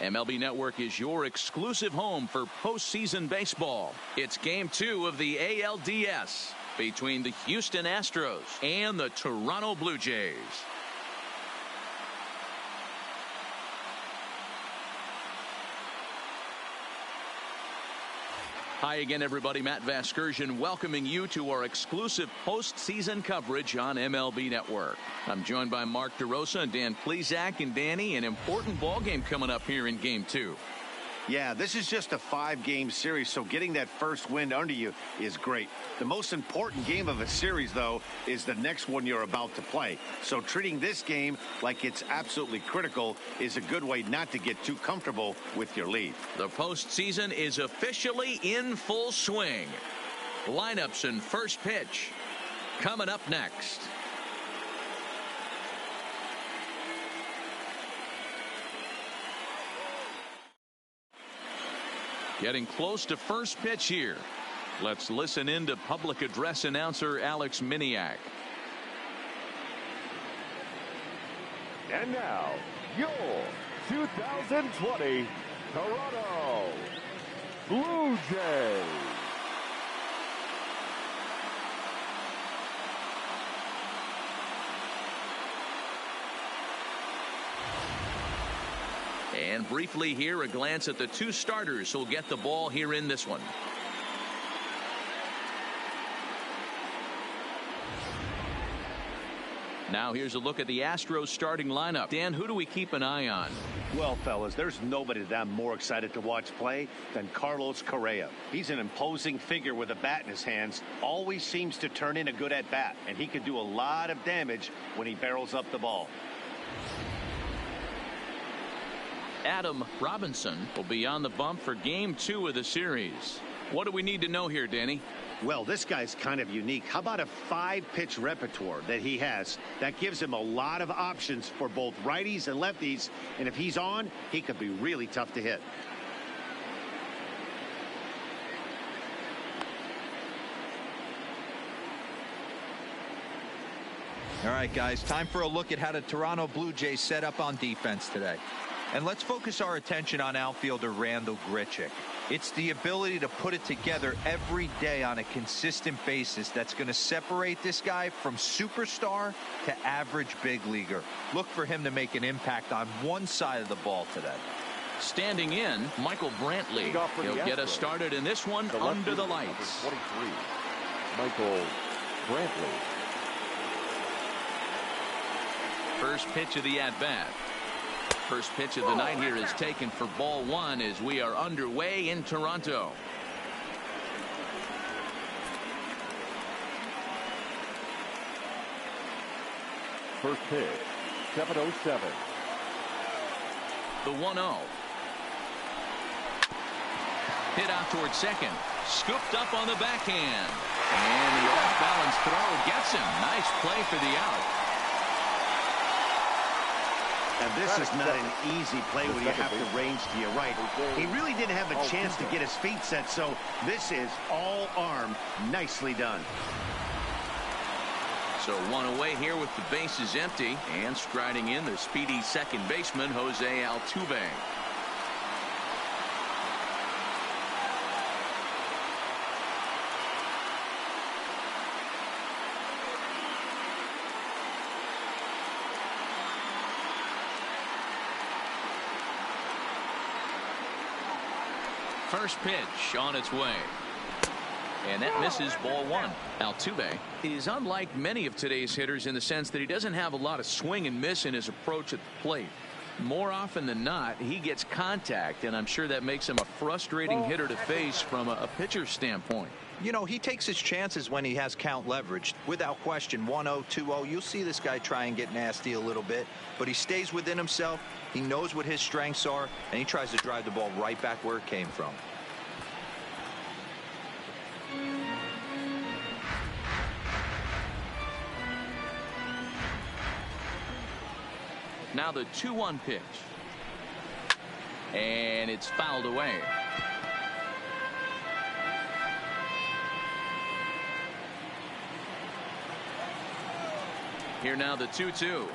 MLB Network is your exclusive home for postseason baseball. It's Game 2 of the ALDS between the Houston Astros and the Toronto Blue Jays. Hi again, everybody. Matt Vasgersian welcoming you to our exclusive postseason coverage on MLB Network. I'm joined by Mark DeRosa and Dan Plesac. And Danny, an important ball game coming up here in Game 2. Yeah, this is just a 5-game series, so getting that first win under you is great. The most important game of a series, though, is the next one you're about to play. So treating this game like it's absolutely critical is a good way not to get too comfortable with your lead. The postseason is officially in full swing. Lineups and first pitch coming up next. Getting close to first pitch here. Let's listen in to public address announcer Alex Miniak. And now, your 2020 Toronto Blue Jays. And briefly here, a glance at the two starters who'll get the ball here in this one. Now here's a look at the Astros starting lineup. Dan, who do we keep an eye on? Well, fellas, there's nobody that I'm more excited to watch play than Carlos Correa. He's an imposing figure with a bat in his hands, always seems to turn in a good at-bat, and he can do a lot of damage when he barrels up the ball. Adam Robinson will be on the bump for Game 2 of the series. What do we need to know here, Danny? Well, this guy's kind of unique. How about a 5-pitch repertoire that he has? That gives him a lot of options for both righties and lefties, and if he's on, he could be really tough to hit. All right, guys, time for a look at how the Toronto Blue Jays set up on defense today. And let's focus our attention on outfielder Randal Grichuk. It's the ability to put it together every day on a consistent basis that's going to separate this guy from superstar to average big leaguer. Look for him to make an impact on one side of the ball today. Standing in, Michael Brantley. He'll get us started in this one under the lights. 23, Michael Brantley. First pitch of the at-bat. First pitch of the night here is taken for ball 1 as we are underway in Toronto. First pitch, 7:07. The 1-0. Hit out towards second. Scooped up on the backhand. And the off-balance throw gets him. Nice play for the out. And this is not an easy play when you have to range to your right. He really didn't have a chance to get his feet set, so this is all arm. Nicely done. So one away here with the bases empty, and striding in the speedy second baseman Jose Altuve. First pitch on its way. And that misses ball 1. Altuve is unlike many of today's hitters in the sense that he doesn't have a lot of swing and miss in his approach at the plate. More often than not, he gets contact, and I'm sure that makes him a frustrating hitter to face from a pitcher's standpoint. You know, he takes his chances when he has count leveraged. Without question, 1-0, 2-0, you'll see this guy try and get nasty a little bit, but he stays within himself. He knows what his strengths are, and he tries to drive the ball right back where it came from. Now the 2-1 pitch. And it's fouled away. Here now the 2-2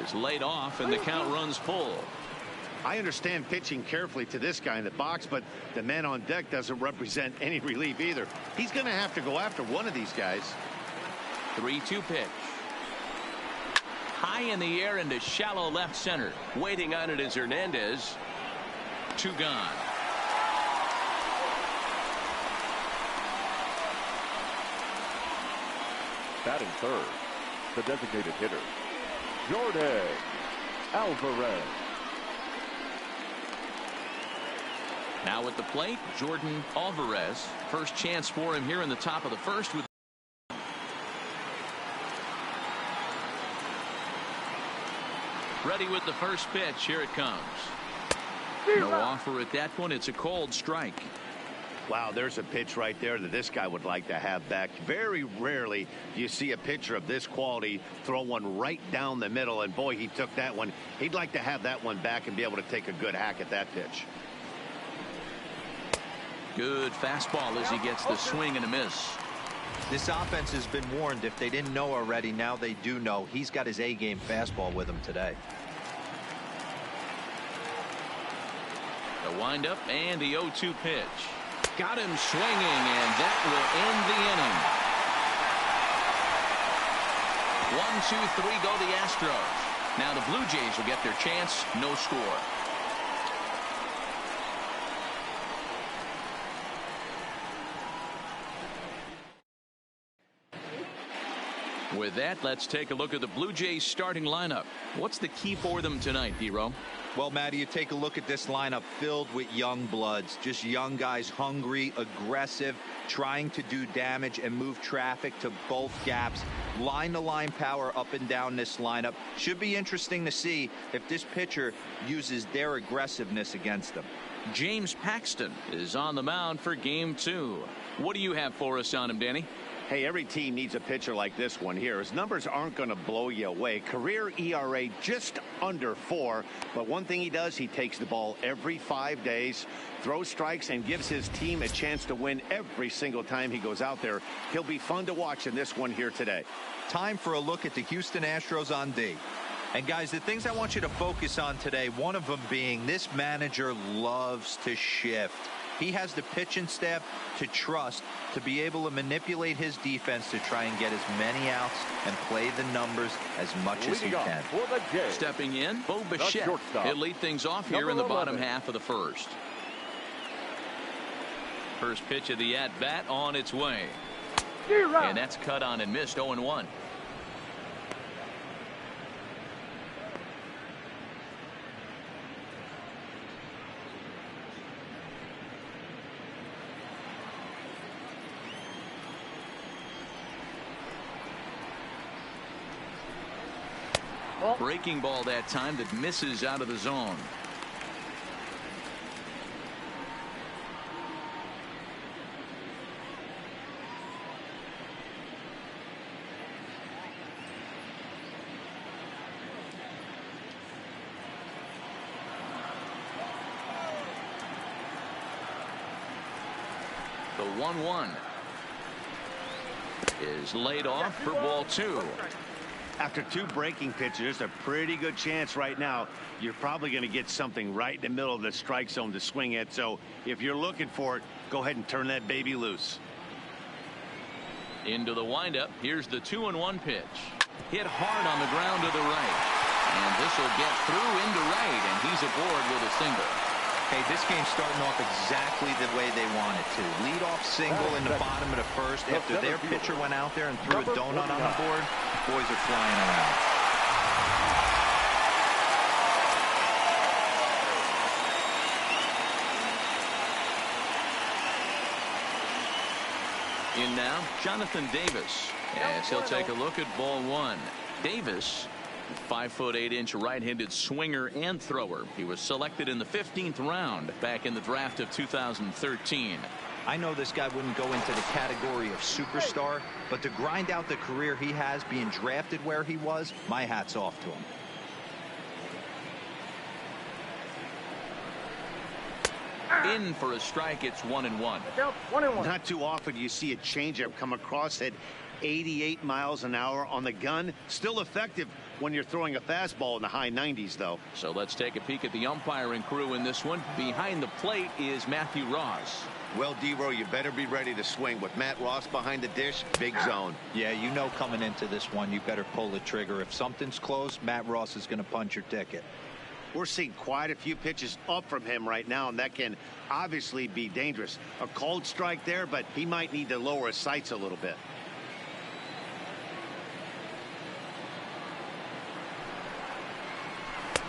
is laid off, and the count runs full. I understand pitching carefully to this guy in the box, but the man on deck doesn't represent any relief either. He's going to have to go after one of these guys. 3-2 pitch. High in the air into shallow left center. Waiting on it is Hernandez. 2 gone. Batting third, the designated hitter, Jordan Alvarez. Now at the plate, Jordan Alvarez. First chance for him here in the top of the first. With ready with the first pitch. Here it comes. No offer at that one. It's a cold strike. Wow, there's a pitch right there that this guy would like to have back. Very rarely do you see a pitcher of this quality throw one right down the middle, and boy, he took that one. He'd like to have that one back and be able to take a good hack at that pitch. Good fastball as he gets the swing and a miss. This offense has been warned. If they didn't know already, now they do know. He's got his A-game fastball with him today. The windup and the 0-2 pitch. Got him swinging, and that will end the inning. 1, 2, 3 go the Astros. Now the Blue Jays will get their chance. No score. With that, let's take a look at the Blue Jays starting lineup. What's the key for them tonight, D-Row? Well, Matty, you take a look at this lineup filled with young bloods, just young guys, hungry, aggressive, trying to do damage and move traffic to both gaps. Line-to-line power up and down this lineup. Should be interesting to see if this pitcher uses their aggressiveness against them. James Paxton is on the mound for game 2. What do you have for us on him, Danny? Hey, every team needs a pitcher like this one here. His numbers aren't going to blow you away. Career ERA just under 4. But one thing he does, he takes the ball every 5 days, throws strikes, and gives his team a chance to win every single time he goes out there. He'll be fun to watch in this one here today. Time for a look at the Houston Astros on D. And guys, the things I want you to focus on today, one of them being this manager loves to shift. He has the pitching staff to trust to be able to manipulate his defense to try and get as many outs and play the numbers as much as he can. Stepping in, Bo Bichette. He'll lead things off here in the bottom half of the first. First pitch of the at-bat on its way. And that's cut on and missed. 0-1. Breaking ball that time that misses out of the zone. The 1-1 is laid off for ball 2. After 2 breaking pitches, a pretty good chance right now. You're probably going to get something right in the middle of the strike zone to swing at. So if you're looking for it, go ahead and turn that baby loose. Into the windup. Here's the 2-1 pitch. Hit hard on the ground to the right. And this will get through into right, and he's aboard with a single. Hey, this game's starting off exactly the way they want it to. Lead off single in the bottom of the first. After their pitcher went out there and threw a donut on the board, boys are flying around. In now, Jonathan Davis, as he'll take a look at ball 1. Davis, 5'8" right-handed swinger and thrower. He was selected in the 15th round back in the draft of 2013. I know this guy wouldn't go into the category of superstar, but to grind out the career he has being drafted where he was, my hat's off to him. In for a strike. It's 1-1. Not too often you see a changeup come across at 88 miles an hour on the gun. Still effective when you're throwing a fastball in the high 90s, though. So let's take a peek at the umpiring crew in this one. Behind the plate is Matthew Ross. Well, D-Row, you better be ready to swing. With Matt Ross behind the dish, big zone. Yeah, you know coming into this one, you better pull the trigger. If something's close, Matt Ross is going to punch your ticket. We're seeing quite a few pitches up from him right now, and that can obviously be dangerous. A cold strike there, but he might need to lower his sights a little bit.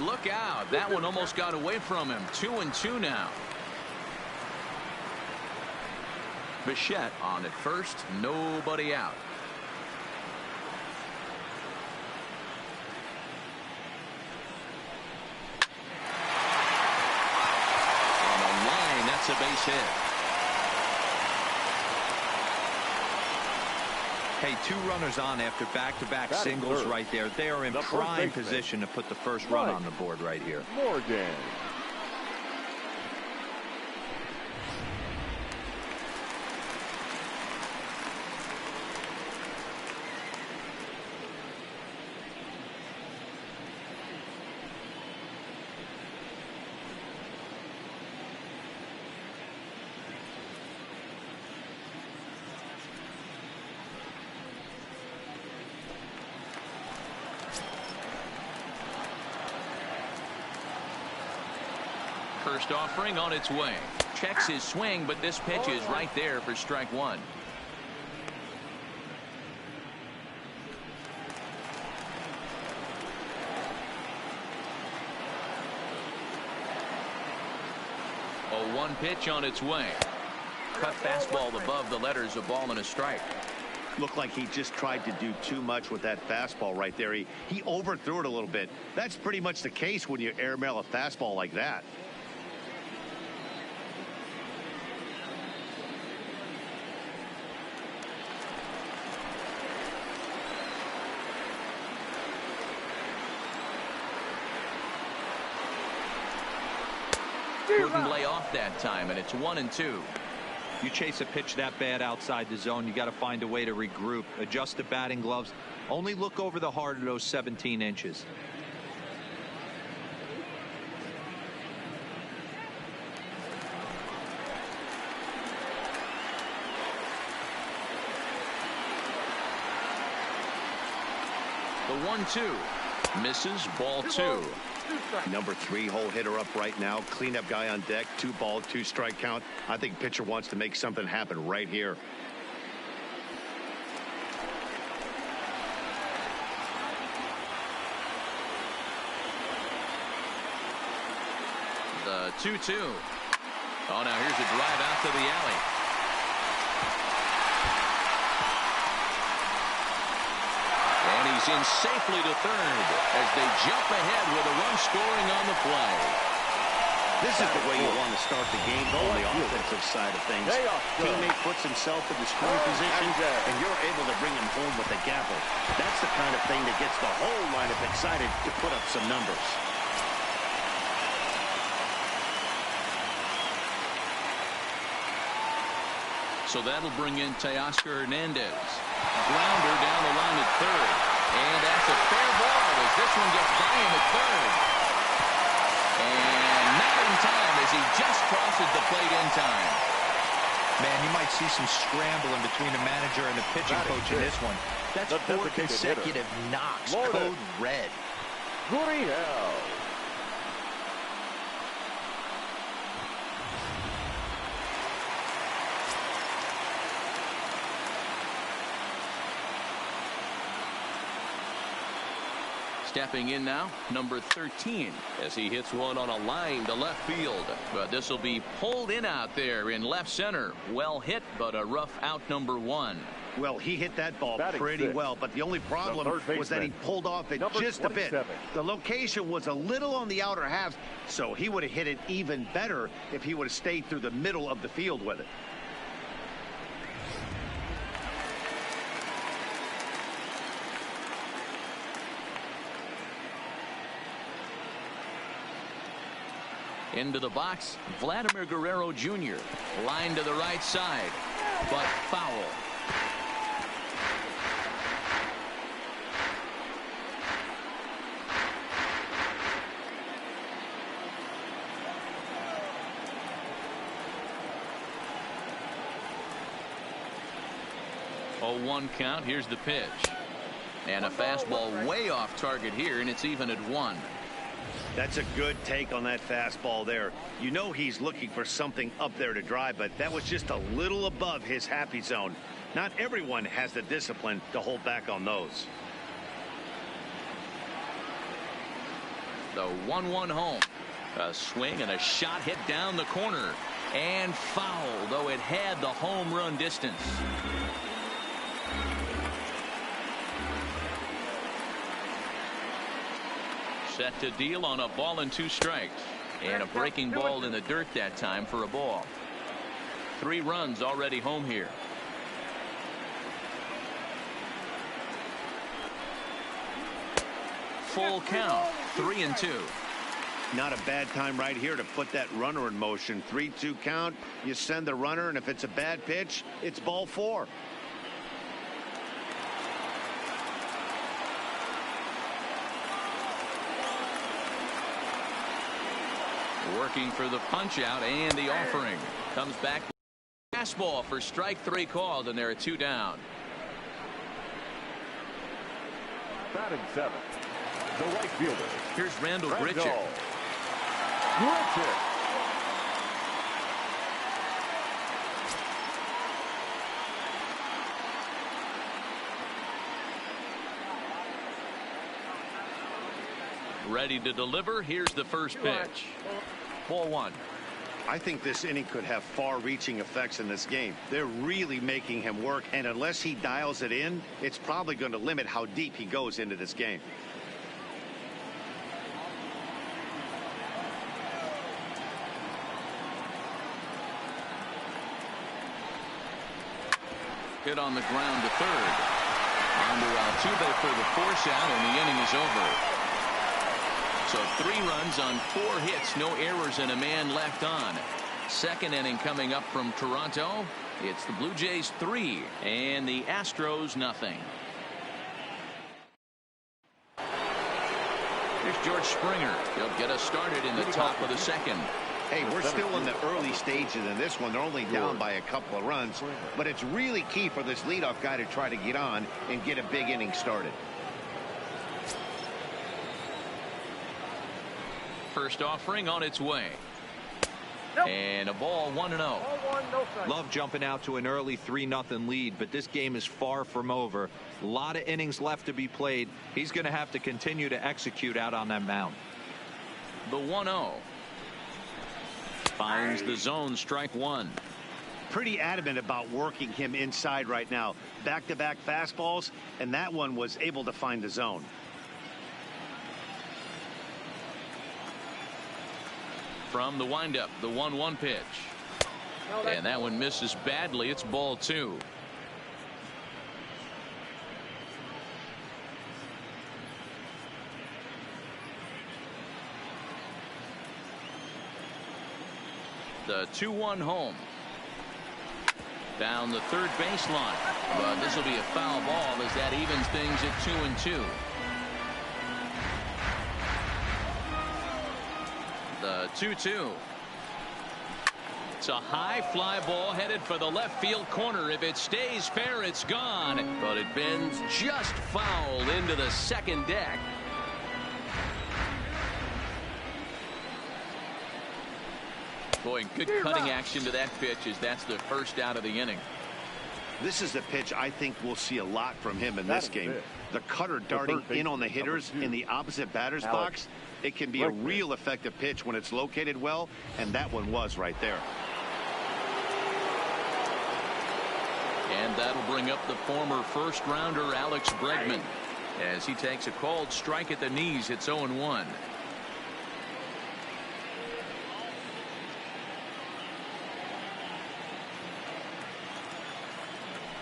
Look out. That one almost got away from him. 2-2 now. Bichette on at first. Nobody out. On the line, that's a base hit. Hey, 2 runners on after back-to-back singles right there. They are in prime position to put the first run on the board right here. Morgan. First offering on its way. Checks his swing, but this pitch is right there for strike one. A 1 pitch on its way. Cut fastball above the letters, a ball and a strike. Looked like he just tried to do too much with that fastball right there. He overthrew it a little bit. That's pretty much the case when you airmail a fastball like that. Couldn't lay off that time, and it's 1-2. You chase a pitch that bad outside the zone, you got to find a way to regroup, adjust the batting gloves. Only look over the heart of those 17 inches. The 1-2 misses, ball 2. Number 3 hole hitter up right now. Cleanup guy on deck. 2 ball, 2 strike count. I think pitcher wants to make something happen right here. The 2-2. Oh, now here's a drive out to the alley. And he's in safely to third as they jump ahead with a run scoring on the play. This is the way you want to start the game on the offensive side of things. Teammate puts himself in the scoring position, and you're able to bring him home with a gavel. That's the kind of thing that gets the whole lineup excited to put up some numbers. So that'll bring in Teoscar Hernandez. Grounder down the line at third. And that's a fair ball as this one gets by him at third. And not in time as he just crosses the plate in time. Man, you might see some scrambling between the manager and the pitching coach in this one. That's 4 consecutive knocks. Code red. Gurriel. Stepping in now, number 13, as he hits one on a line to left field. But this will be pulled in out there in left center. Well hit, but a rough out, number 1. Well, he hit that ball pretty well, but the only problem was that he pulled off it just a bit. The location was a little on the outer half, so he would have hit it even better if he would have stayed through the middle of the field with it. Into the box, Vladimir Guerrero Jr. Line to the right side, but foul. 0-1 count. Here's the pitch. And a fastball way off target here, and it's even at 1. That's a good take on that fastball there. You know he's looking for something up there to drive, but that was just a little above his happy zone. Not everyone has the discipline to hold back on those. The 1-1 home. A swing and a shot hit down the corner. And foul, though it had the home run distance. Set to deal on a ball and 2 strikes. And a breaking ball in the dirt that time for a ball. 3 runs already home here. Full count, 3-2. Not a bad time right here to put that runner in motion. 3-2 count. You send the runner, and if it's a bad pitch, it's ball 4. Working for the punch out, and the offering comes back. Fastball for strike 3 called, and there are 2 down. Batting 7th, the right fielder. Here's Randall Grichuk. Ready to deliver. Here's the first pitch. Ball 1. I think this inning could have far-reaching effects in this game. They're really making him work, and unless he dials it in, it's probably going to limit how deep he goes into this game. Hit on the ground to third. On to Altuve for the force out, and the inning is over. So 3 runs on 4 hits, no errors, and a man left on. Second inning coming up from Toronto. It's the Blue Jays 3 and the Astros nothing. Here's George Springer. He'll get us started in the top of the second. Hey, we're still in the early stages in this one. They're only down by a couple of runs, but it's really key for this leadoff guy to try to get on and get a big inning started. First offering on its way. And a ball 1-0. Love jumping out to an early 3-0 lead, but this game is far from over. A lot of innings left to be played. He's going to have to continue to execute out on that mound. The 1-0. Finds the zone, strike 1. Pretty adamant about working him inside right now. Back-to-back fastballs, and that one was able to find the zone. From the windup, the 1-1 pitch. And that one misses badly. It's ball 2. The 2-1 home. Down the third baseline. But this will be a foul ball as that evens things at 2-2. The 2-2. It's a high fly ball headed for the left field corner. If it stays fair, it's gone. But it bends just foul into the second deck. Boy, good cutting action to that pitch as that's the first out of the inning. This is a pitch I think we'll see a lot from him in this game. The cutter darting in on the hitters in the opposite batter's box. It can be a real effective pitch when it's located well, and that one was right there. And that'll bring up the former first-rounder Alex Bregman as he takes a called strike at the knees. It's 0-1.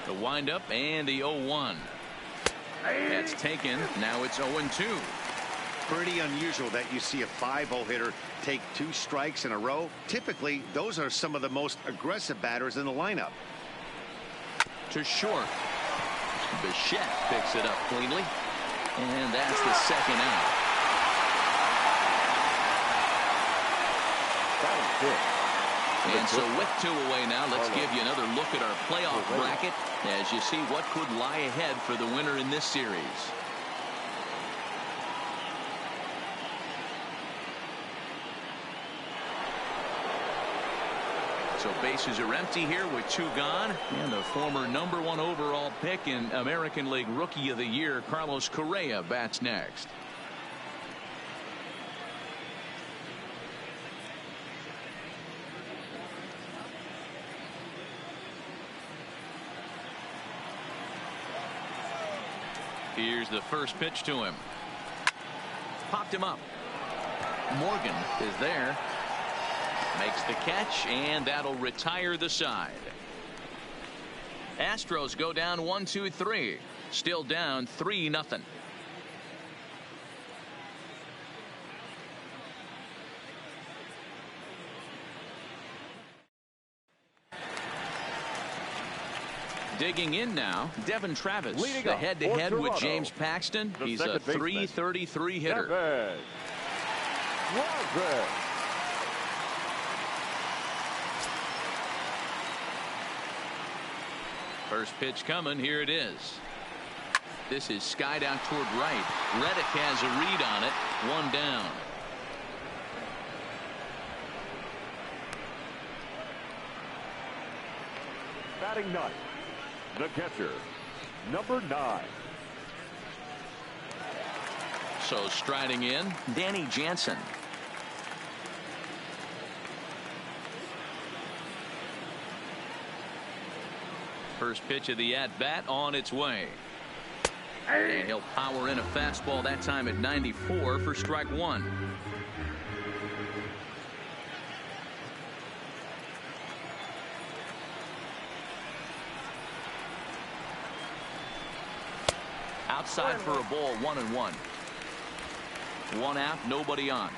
The windup and the 0-1. That's taken. Now it's 0-2. Pretty unusual that you see a 5-0 hitter take 2 strikes in a row. Typically, those are some of the most aggressive batters in the lineup. To short. Bichette picks it up cleanly. And that's the second out. And so with 2 away now, let's give you another look at our playoff bracket as you see what could lie ahead for the winner in this series. So bases are empty here with 2 gone. And the former #1 overall pick in American League Rookie of the Year, Carlos Correa, bats next. Here's the first pitch to him. Popped him up. Morgan is there. Makes the catch, and that'll retire the side. Astros go down 1-2-3. Still down 3-0. Digging in now, Devin Travis. Leading the up head-to-head for with Toronto, James Paxton. the He's a second baseman, .333 hitter. Devin Travis. First pitch coming. Here it is. This is skied out toward right. Reddick has a read on it. 1 down. Batting 9, the catcher, #9. So striding in, Danny Jansen. First pitch of the at-bat on its way. And he'll power in a fastball that time at 94 for strike 1. Outside for a ball, 1-1. 1 out, nobody on.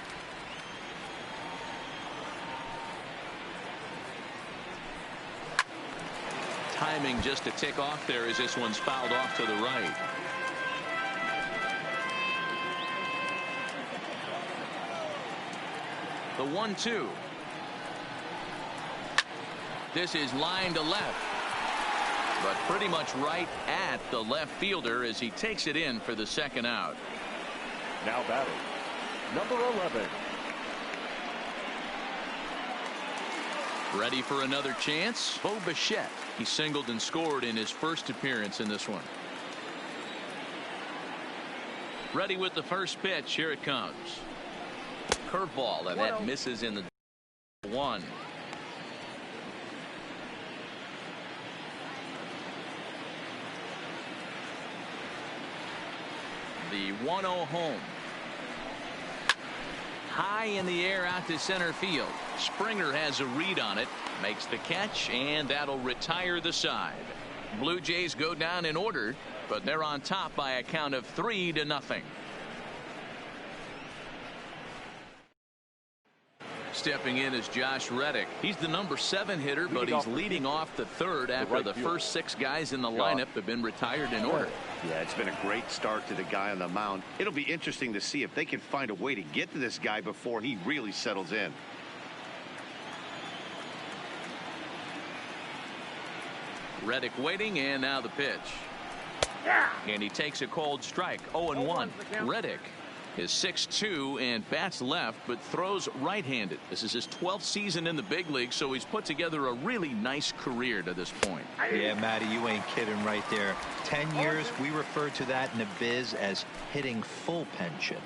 Timing just a tick off there as this one's fouled off to the right. The 1-2. This is line to left, but pretty much right at the left fielder as he takes it in for the second out. Now batting, #11. Ready for another chance? Bo Bichette. He singled and scored in his first appearance in this one. Ready with the first pitch. Here it comes. Curveball, and that misses in the 1. The 1-0 home. High in the air out to center field. Springer has a read on it, makes the catch, and that'll retire the side. Blue Jays go down in order, but they're on top by a count of 3-0. Stepping in is Josh Reddick. He's the #7 hitter, but he's leading off the third after the first 6 guys in the lineup have been retired in order. Yeah, it's been a great start to the guy on the mound. It'll be interesting to see if they can find a way to get to this guy before he really settles in. Reddick waiting, and now the pitch. And he takes a cold strike. 0-1. Reddick is 6'2" and bats left, but throws right-handed. This is his 12th season in the big league, so he's put together a really nice career to this point. Yeah, Matty, you ain't kidding right there. 10 years, we refer to that in the biz as hitting full pension.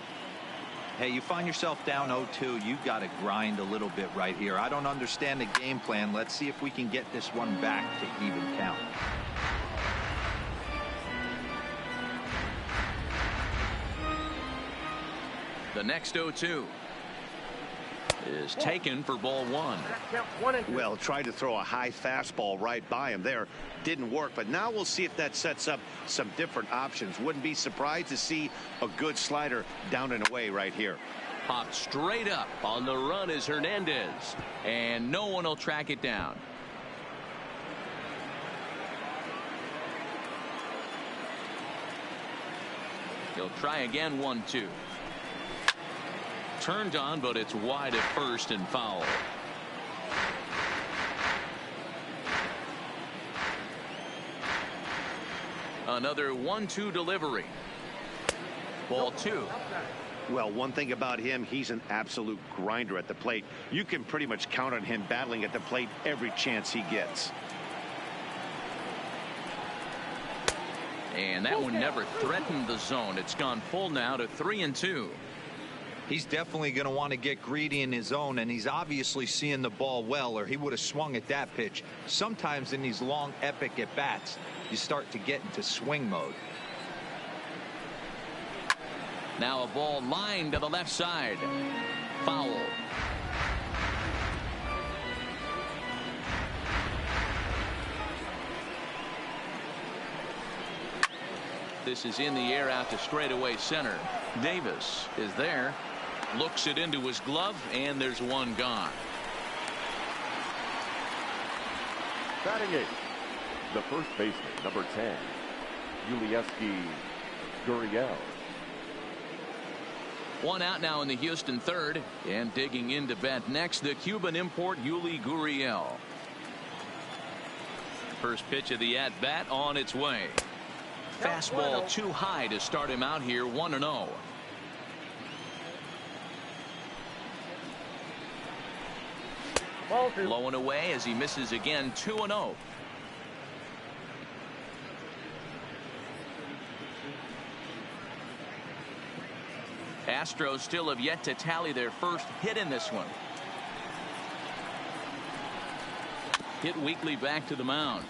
Hey, you find yourself down 0-2, you got to grind a little bit right here. I don't understand the game plan. Let's see if we can get this one back to even count. The next 0-2 is taken for ball 1. Well, tried to throw a high fastball right by him there. Didn't work, but now we'll see if that sets up some different options. Wouldn't be surprised to see a good slider down and away right here. Popped straight up. On the run is Hernandez, and no one will track it down. He'll try again. 1-2. Turned on, but it's wide at first and foul. Another 1-2 delivery. Ball 2. Well, one thing about him, he's an absolute grinder at the plate. You can pretty much count on him battling at the plate every chance he gets. And that one never threatened the zone. It's gone full now to 3-2. He's definitely going to want to get greedy in his zone, and he's obviously seeing the ball well, or he would have swung at that pitch. Sometimes in these long, epic at-bats, you start to get into swing mode. Now a ball lined to the left side. Foul. This is in the air out to straightaway center. Davis is there. Looks it into his glove, and there's one gone. Batting 8, the first baseman, number 10, Yulieski Gurriel. One out now in the Houston third, and digging into bat next, the Cuban import Yuli Gurriel. First pitch of the at-bat on its way. Fastball too high to start him out here, 1-0. Low and away as he misses again, 2-0. Astros still have yet to tally their first hit in this one. Hit weakly back to the mound.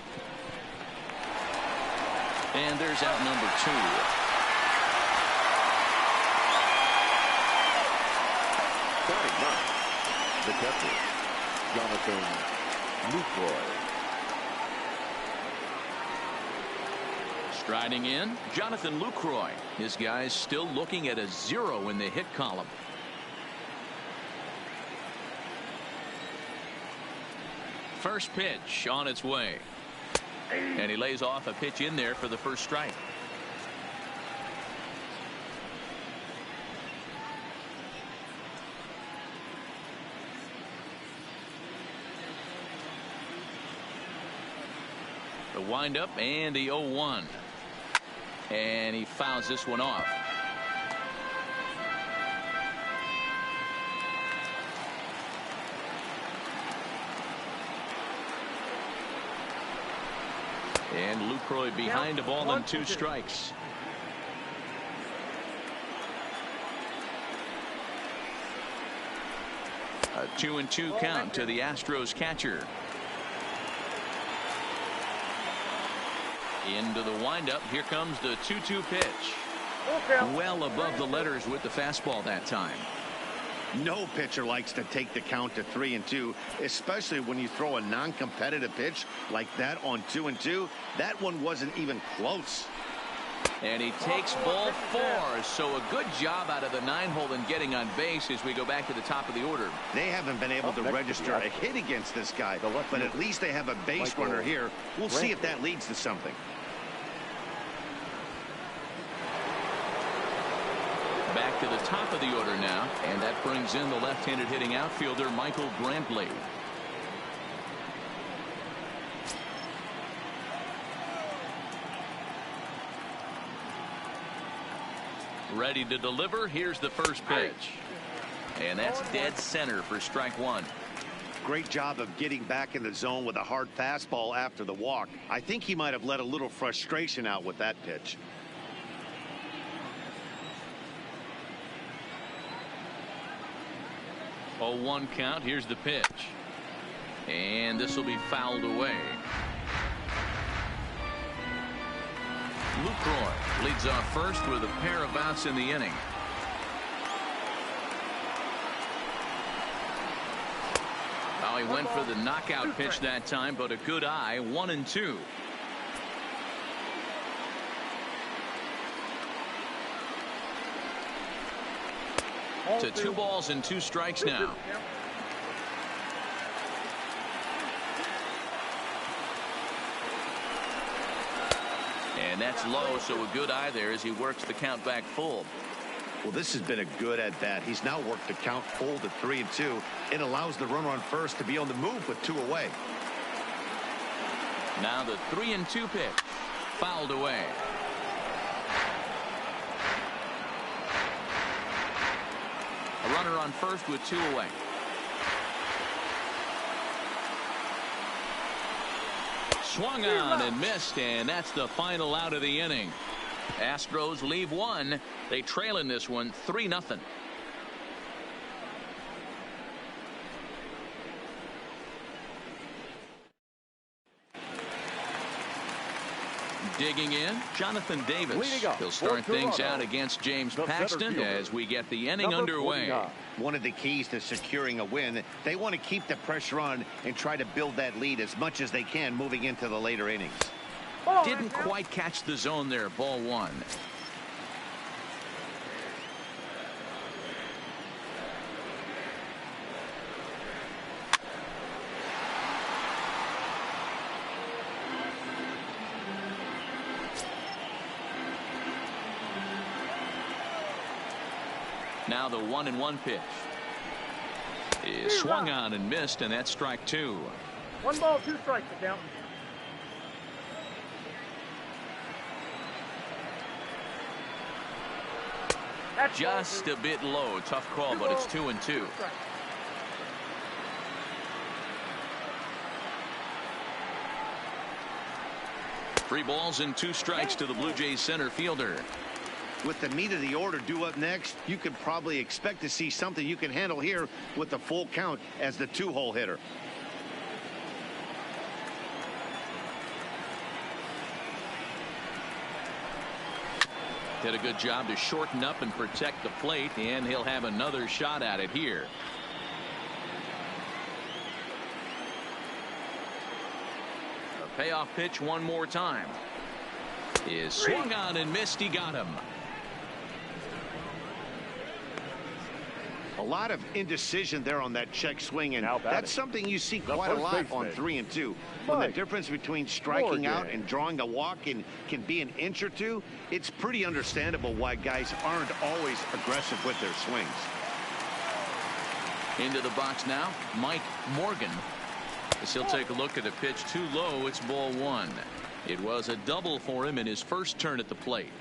And there's out number 2. Batting 9, the catcher, Jonathan Lucroy. Striding in, Jonathan Lucroy. His guys still looking at a 0 in the hit column. First pitch on its way. And he lays off a pitch in there for the first strike. The windup and the 0-1. And he fouls this one off. And Lucroy behind a ball and 2 strikes. A 2-2 count to the Astros catcher. Into the windup. Here comes the 2-2 pitch. Well above the letters with the fastball that time. No pitcher likes to take the count to 3-2, especially when you throw a non-competitive pitch like that on 2-2. That one wasn't even close. And he takes ball 4. So a good job out of the 9-hole in getting on base as we go back to the top of the order. They haven't been able to register a hit against this guy, but at least they have a base runner here. We'll see if that leads to something. Back to the top of the order now, and that brings in the left-handed hitting outfielder Michael Brantley. Ready to deliver. Here's the first pitch. And that's dead center for strike 1. Great job of getting back in the zone with a hard fastball after the walk. I think he might have let a little frustration out with that pitch. 0-1 count. Here's the pitch. And this will be fouled away. Lucroy leads off first with a pair of outs in the inning. Well, he went for the knockout pitch that time, but a good eye. 1-2. To 2 balls and 2 strikes now. And that's low, so a good eye there as he works the count back full. Well, this has been a good at-bat. He's now worked the count full to 3-2. It allows the runner on first to be on the move with 2 away. Now the 3-2 pitch. Fouled away. Runner on first with 2 away. Swung on and missed, and that's the final out of the inning. Astros leave 1. They trail in this one 3-0. Digging in, Jonathan Davis. He'll start things out against James Paxton as we get the inning underway. One of the keys to securing a win, they want to keep the pressure on and try to build that lead as much as they can moving into the later innings. Didn't quite catch the zone there. Ball 1. Now the 1-1 pitch is swung on and missed, and that's strike 2. 1 ball, 2 strikes, down. Just a bit low. Tough call, but it's 2-2. 3 balls and 2 strikes to the Blue Jays center fielder. With the meat of the order due up next, you could probably expect to see something you can handle here with the full count as the 2-hole hitter. Did a good job to shorten up and protect the plate, and he'll have another shot at it here. The payoff pitch one more time is swung on and missed. He got him. A lot of indecision there on that check swing, and that's something you see quite a lot on 3 and 2. When the difference between striking out and drawing the walk can be an inch or 2, it's pretty understandable why guys aren't always aggressive with their swings. Into the box now, Mike Morgan. As he'll take a look at a pitch too low. It's ball 1. It was a double for him in his first turn at the plate.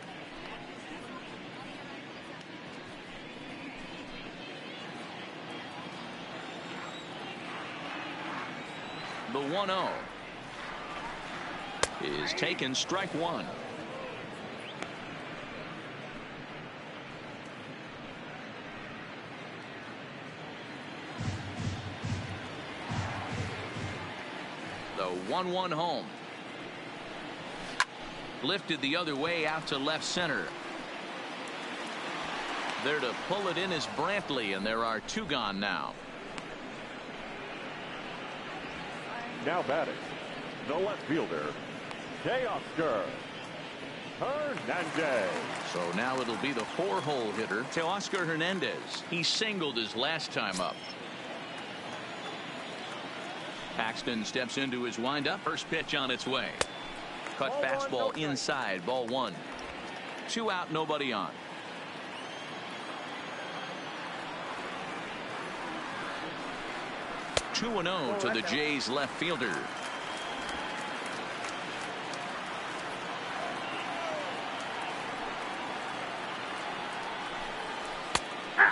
The 1-0 is taken, strike 1. The 1-1 home. Lifted the other way out to left center. There to pull it in is Brantley, and there are 2 gone now. Now batting, the left fielder, Teoscar Hernandez. So now it'll be the 4-hole hitter, Teoscar Hernandez. He singled his last time up. Paxton steps into his windup. First pitch on its way. Cut fastball inside, ball 1. 2 out, nobody on. Two 2-0 to the Jays left fielder.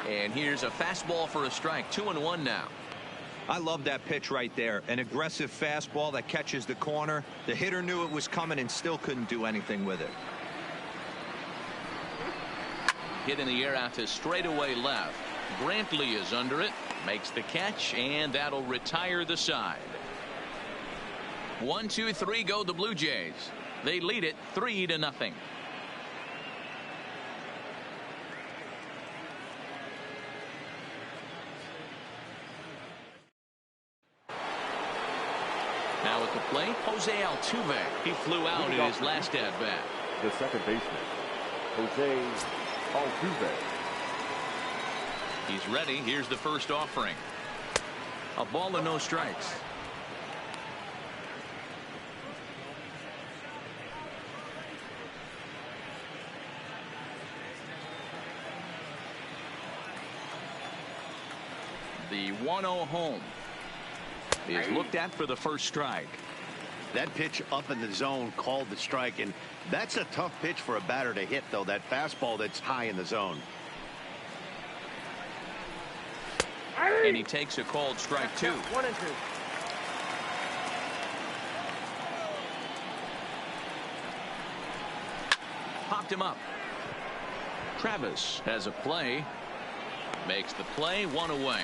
And here's a fastball for a strike. 2-1 now. I love that pitch right there. An aggressive fastball that catches the corner. The hitter knew it was coming and still couldn't do anything with it. Hit in the air out to straightaway left. Brantley is under it, makes the catch, and that'll retire the side. 1, 2, 3 go the Blue Jays. They lead it 3-0. Now at the plate, Jose Altuve. He flew out in his last at bat. The second baseman, Jose Altuve. He's ready. Here's the first offering. A ball and no strikes. The 1-0 home is looked at for the first strike. That pitch up in the zone called the strike, and that's a tough pitch for a batter to hit, though. That fastball that's high in the zone. And he takes a called strike 2. 1 and 2. Popped him up. Travis has a play. Makes the play, 1 away.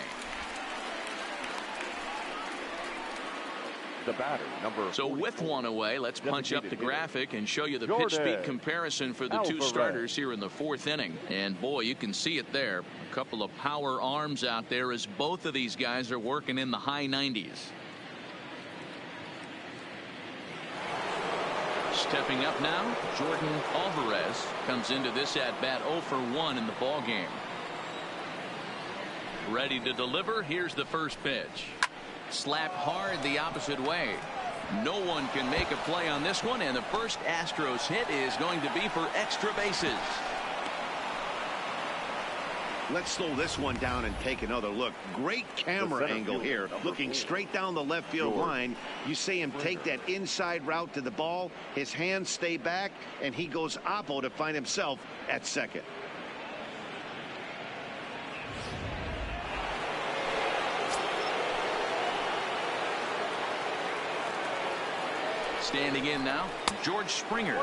The batter, number So with 1 away, let's punch up the graphic and show you the pitch speed comparison for the two Alvarez. starters here in the 4th inning. And boy, you can see it there. A couple of power arms out there as both of these guys are working in the high 90s. Stepping up now, Jordan Alvarez comes into this at bat 0 for 1 in the ball game. Ready to deliver. Here's the first pitch. Slapped hard the opposite way. No one can make a play on this one, and the first Astros hit is going to be for extra bases. Let's slow this one down and take another look. Great camera angle here, looking straight down the left field line. You see him take that inside route to the ball. His hands stay back, and he goes oppo to find himself at second. Standing in now, George Springer.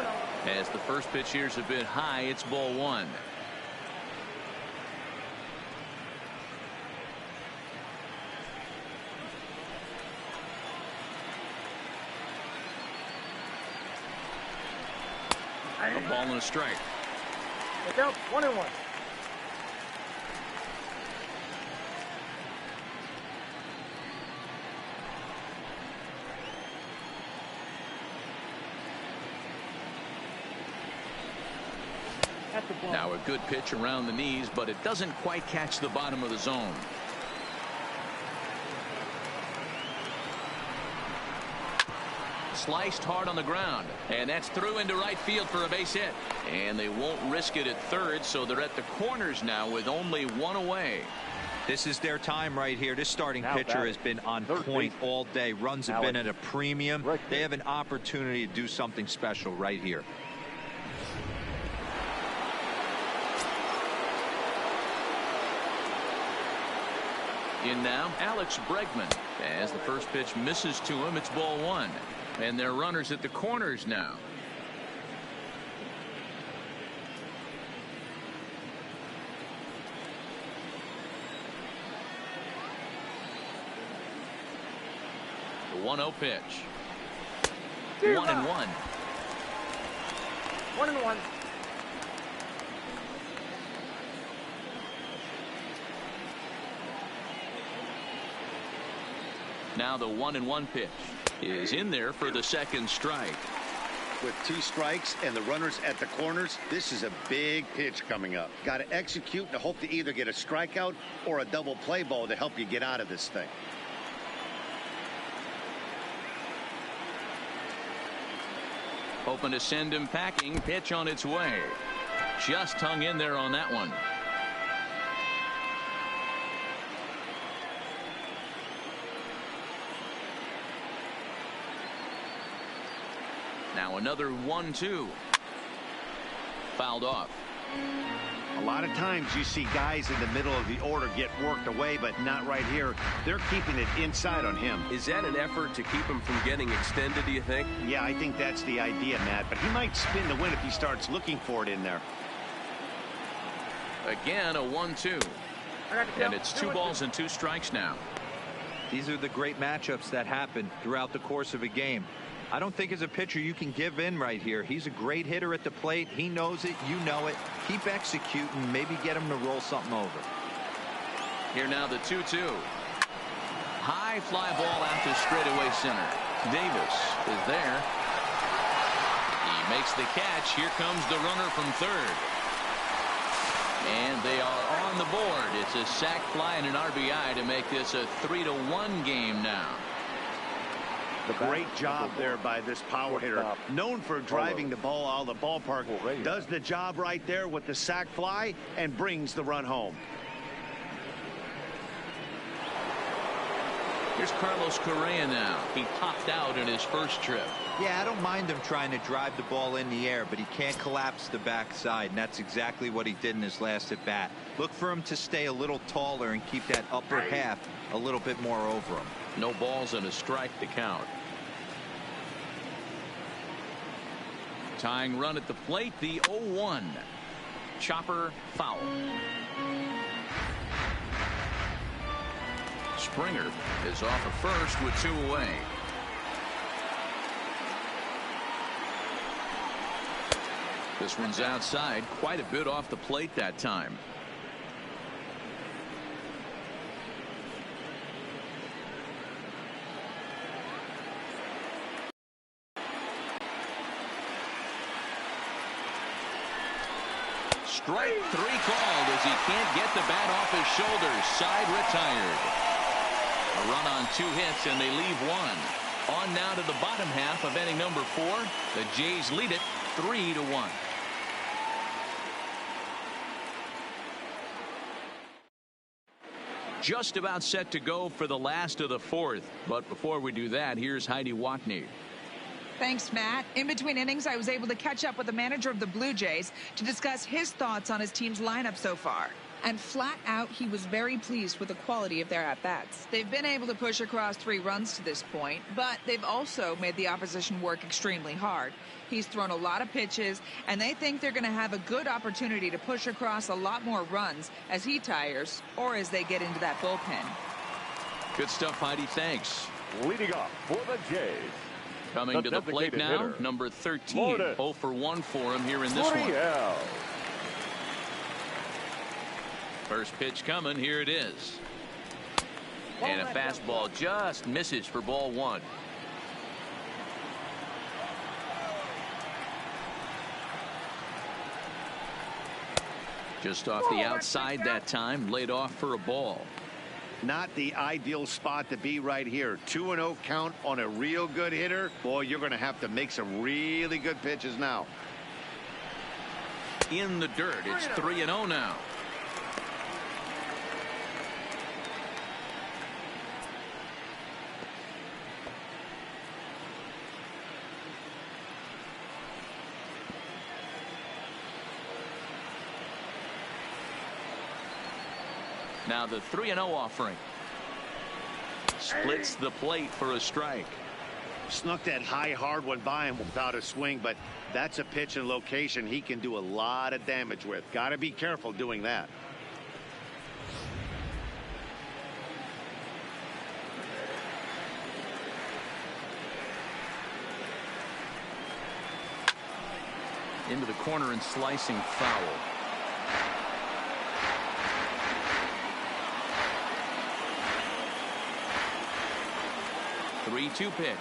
As the first pitch here's a bit high, it's ball 1. A ball and a strike. Look out, 1 and 1. Now a good pitch around the knees, but it doesn't quite catch the bottom of the zone. Sliced hard on the ground, and that's through into right field for a base hit. And they won't risk it at third, so they're at the corners now with only 1 away. This is their time right here. This starting pitcher has been on point all day. Runs have been at a premium. They have an opportunity to do something special right here. In now, Alex Bregman. As the first pitch misses to him, it's ball 1. And they're runners at the corners now. The 1-0 pitch. 1 and 1. 1 and 1. Now the 1-1 pitch is in there for the second strike. With 2 strikes and the runners at the corners, this is a big pitch coming up. Got to execute and hope to either get a strikeout or a double play ball to help you get out of this thing. Hoping to send him packing. Pitch on its way. Just hung in there on that one. Now another 1-2. Fouled off. A lot of times you see guys in the middle of the order get worked away, but not right here. They're keeping it inside on him. Is that an effort to keep him from getting extended, do you think? Yeah, I think that's the idea, Matt, but he might spin the win if he starts looking for it in there. Again, a 1-2. And it's 2 balls and 2 strikes now. These are the great matchups that happen throughout the course of a game. I don't think as a pitcher you can give in right here. He's a great hitter at the plate. He knows it. You know it. Keep executing. Maybe get him to roll something over. Here now the 2-2. High fly ball out to straightaway center. Davis is there. He makes the catch. Here comes the runner from third. And they are on the board. It's a sac fly and an RBI to make this a 3-1 game now. Great job there by this power hitter. Known for driving the ball out of the ballpark. Does the job right there with the sac fly and brings the run home. Here's Carlos Correa now. He popped out in his first trip. Yeah, I don't mind him trying to drive the ball in the air, but he can't collapse the backside, and that's exactly what he did in his last at bat. Look for him to stay a little taller and keep that upper half a little bit more over him. No balls and a strike to count. Tying run at the plate, the 0-1. Chopper foul. Springer is off at first with 2 away. This one's outside, quite a bit off the plate that time. Strike 3 called as he can't get the bat off his shoulders. Side retired. A run on 2 hits and they leave 1. On now to the bottom half of inning number 4. The Jays lead it 3-1. Just about set to go for the last of the 4th. But before we do that, here's Heidi Watney. Thanks, Matt. In between innings, I was able to catch up with the manager of the Blue Jays to discuss his thoughts on his team's lineup so far. And flat out, he was very pleased with the quality of their at-bats. They've been able to push across 3 runs to this point, but they've also made the opposition work extremely hard. He's thrown a lot of pitches, and they think they're going to have a good opportunity to push across a lot more runs as he tires or as they get into that bullpen. Good stuff, Heidi. Thanks. Leading off for the Jays. Coming to the plate now, hitter, number 13. 0 for 1 for him here in this one. First pitch coming. Here it is. And a fastball just misses for ball 1. Just off the outside that time, laid off for a ball. Not the ideal spot to be right here. 2-0 count on a real good hitter. Boy, you're going to have to make some really good pitches now. In the dirt, it's 3-0 now. Now the 3-0 offering. Splits the plate for a strike. Snuck that high hard one by him without a swing, but that's a pitch and location he can do a lot of damage with. Got to be careful doing that. Into the corner and slicing foul. 3-2 pitch.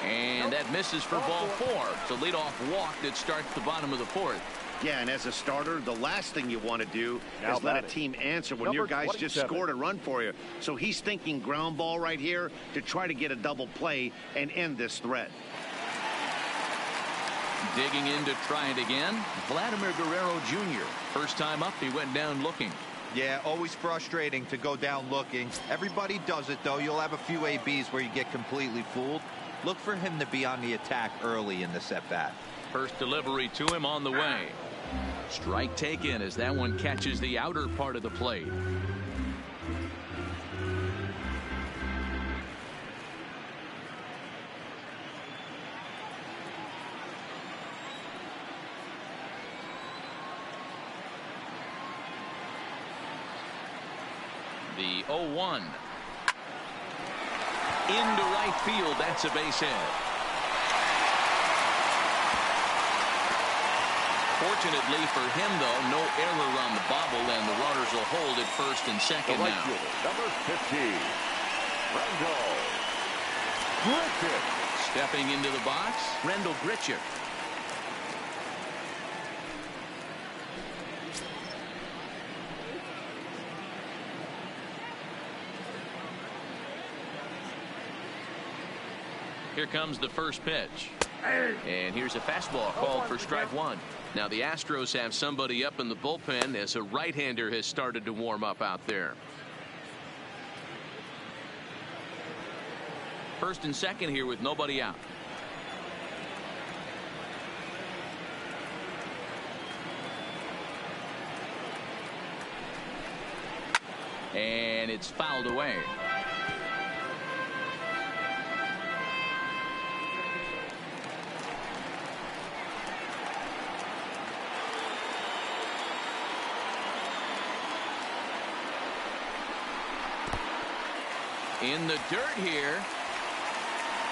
And that misses for ball 4. It's a leadoff walk that starts the bottom of the 4th. Yeah, and as a starter, the last thing you want to do is let a team answer when your guys just scored a run for you. So he's thinking ground ball right here to try to get a double play and end this threat. Digging in to try it again, Vladimir Guerrero Jr. First time up, he went down looking. Yeah, always frustrating to go down looking. Everybody does it, though. You'll have a few ABs where you get completely fooled. Look for him to be on the attack early in the at-bat. First delivery to him on the way. Strike taken as that one catches the outer part of the plate. The 0-1. Into right field. That's a base hit. Fortunately for him, though, no error on the bobble, and the runners will hold at first and second now. Number 15, Rendell Grichuk. Stepping into the box, Rendell Grichuk. Here comes the first pitch. And here's a fastball called for strike 1. Now the Astros have somebody up in the bullpen as a right-hander has started to warm up out there. First and second here with nobody out. And it's fouled away. In the dirt here.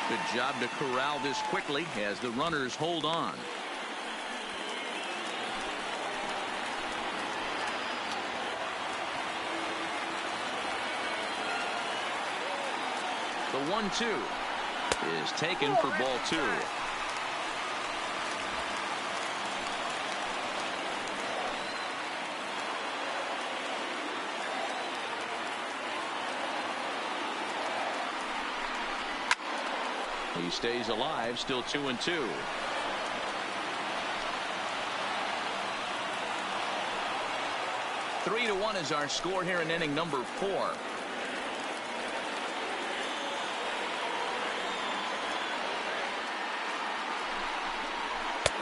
Good job to corral this quickly as the runners hold on. The 1-2 is taken for ball 2. He stays alive, still 2-2. Three to 1 is our score here in inning number 4.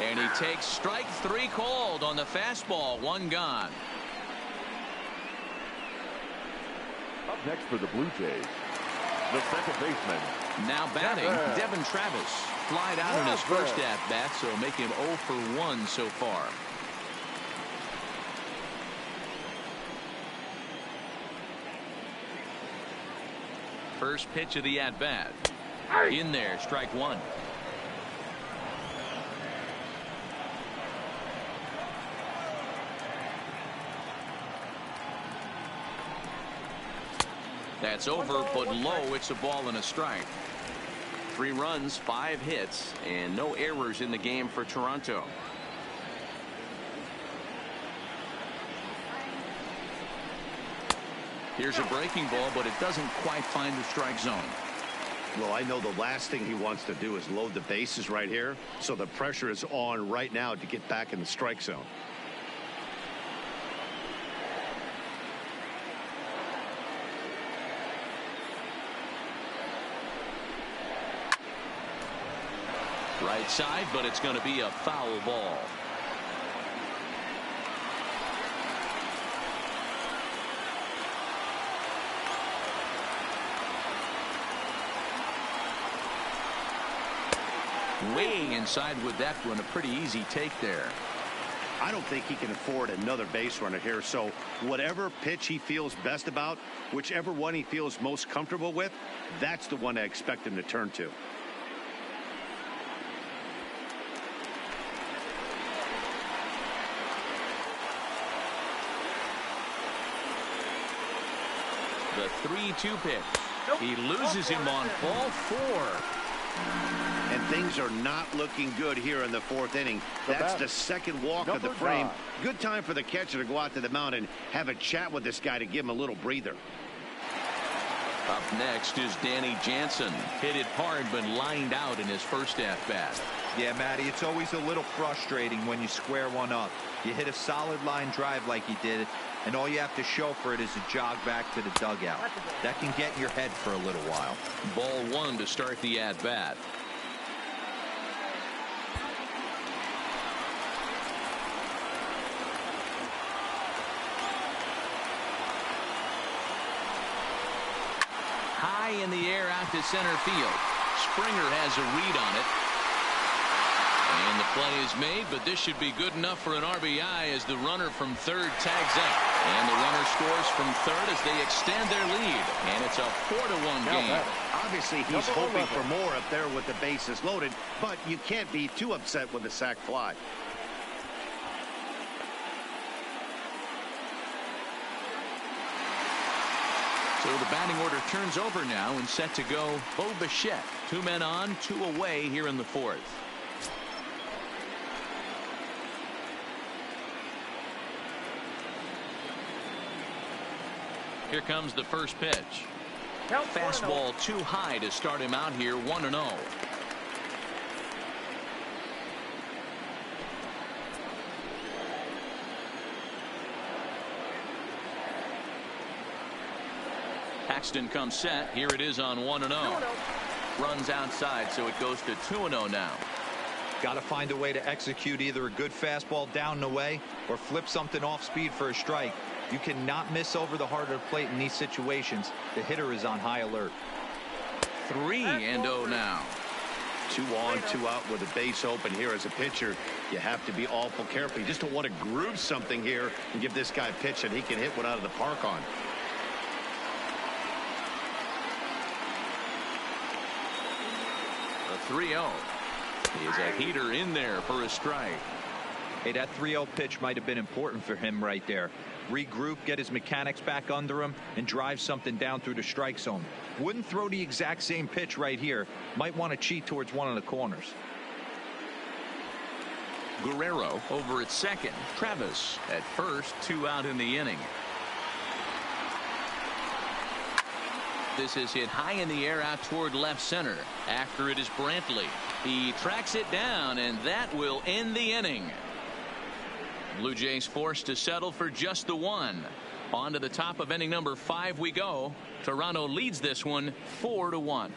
And he takes strike 3 called on the fastball. 1 gone. Up next for the Blue Jays, the second baseman. Now batting, Devin Travis. Flied out in his first at-bat, so make him 0 for 1 so far. First pitch of the at-bat. In there, strike 1. That's over, but low. It's a ball and a strike. 3 runs, 5 hits, and no errors in the game for Toronto. Here's a breaking ball, but it doesn't quite find the strike zone. Well, I know the last thing he wants to do is load the bases right here, so the pressure is on right now to get back in the strike zone. Right side, but it's going to be a foul ball. Way inside with that one. A pretty easy take there. I don't think he can afford another base runner here, so whatever pitch he feels best about, whichever one he feels most comfortable with, that's the one I expect him to turn to. The 3-2 pitch. He loses him on ball 4. And things are not looking good here in the 4th inning. That's the second walk of the frame. Good time for the catcher to go out to the mound and have a chat with this guy to give him a little breather. Up next is Danny Jansen. Hit it hard, but lined out in his first at-bat. Yeah, Matty, it's always a little frustrating when you square one up. You hit a solid line drive like he did, and all you have to show for it is a jog back to the dugout. That can get in your head for a little while. Ball 1 to start the at-bat. High in the air out to center field. Springer has a read on it. And the play is made, but this should be good enough for an RBI as the runner from third tags out. And the runner scores from third as they extend their lead. And it's a 4-1 game. Obviously, he's hoping for more up there with the bases loaded, but you can't be too upset with a sac fly. So the batting order turns over now and set to go Bo Bichette. 2 men on, 2 away here in the 4th. Here comes the first pitch. Fastball too high to start him out here, 1-0. Paxton comes set. Here it is on 1-0. Runs outside, so it goes to 2-0 now. Got to find a way to execute either a good fastball down and away or flip something off speed for a strike. You cannot miss over the heart of the plate in these situations. The hitter is on high alert. 3-0 now. 2 on, 2 out with a base open here. As a pitcher, you have to be awful careful. You just don't want to groove something here and give this guy a pitch that he can hit one out of the park on. The 3-0 is a heater in there for a strike. Hey, that 3-0 pitch might have been important for him right there. Regroup, get his mechanics back under him, and drive something down through the strike zone. Wouldn't throw the exact same pitch right here. Might want to cheat towards one of the corners. Guerrero over at second. Travis at first. 2 out in the inning. This is hit high in the air out toward left center. After it is Brantley. He tracks it down, and that will end the inning. Blue Jays forced to settle for just the 1. On to the top of inning number 5 we go. Toronto leads this one 4-1.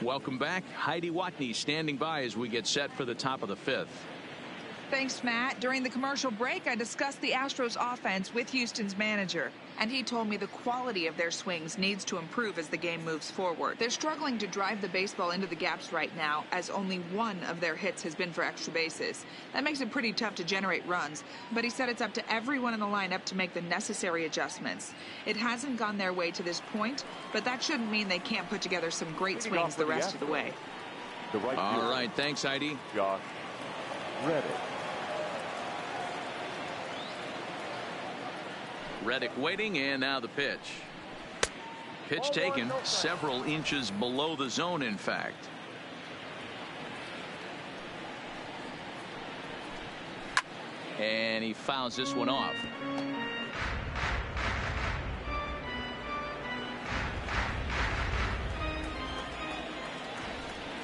Welcome back. Heidi Watney standing by as we get set for the top of the 5th. Thanks, Matt. During the commercial break, I discussed the Astros offense with Houston's manager, and he told me the quality of their swings needs to improve as the game moves forward. They're struggling to drive the baseball into the gaps right now, as only 1 of their hits has been for extra bases. That makes it pretty tough to generate runs, but he said it's up to everyone in the lineup to make the necessary adjustments. It hasn't gone their way to this point, but that shouldn't mean they can't put together some great swings the rest of the way. All right, thanks, Heidi. Josh Reddick. Reddick waiting, and now the pitch. Pitch taken several inches below the zone, in fact. And he fouls this one off.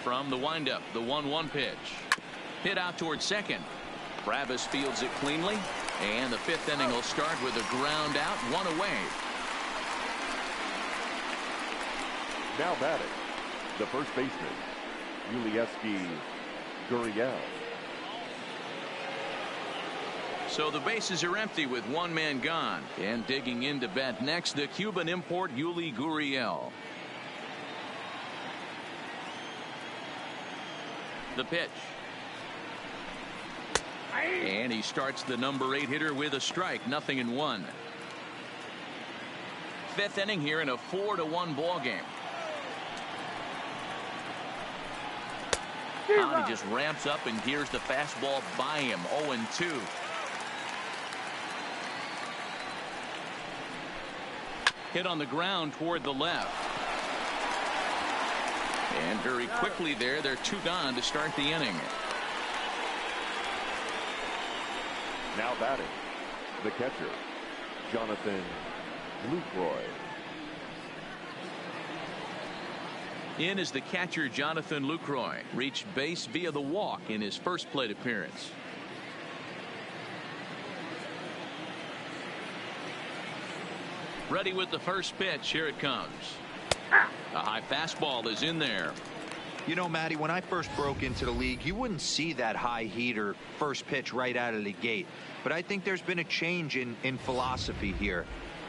From the windup, the 1-1 pitch. Hit out towards second. Travis fields it cleanly. And the 5th inning will start with a ground out, 1 away. Now batting, the first baseman, Yulieski Gurriel. So the bases are empty with 1 man gone. And digging in to bat next, the Cuban import Yuli Gurriel. The pitch. And he starts the number 8 hitter with a strike. 0-1. 5th inning here in a 4-1 ball game. Now he just ramps up, and here's the fastball by him. 0-2. Hit on the ground toward the left. And very quickly there, they're 2 gone to start the inning. Now batting, the catcher, Jonathan Lucroy. In is the catcher, Jonathan Lucroy. Reached base via the walk in his first plate appearance. Ready with the first pitch. Here it comes. A high fastball is in there. You know, Matty, when I first broke into the league, you wouldn't see that high heater first pitch right out of the gate. But I think there's been a change in philosophy here.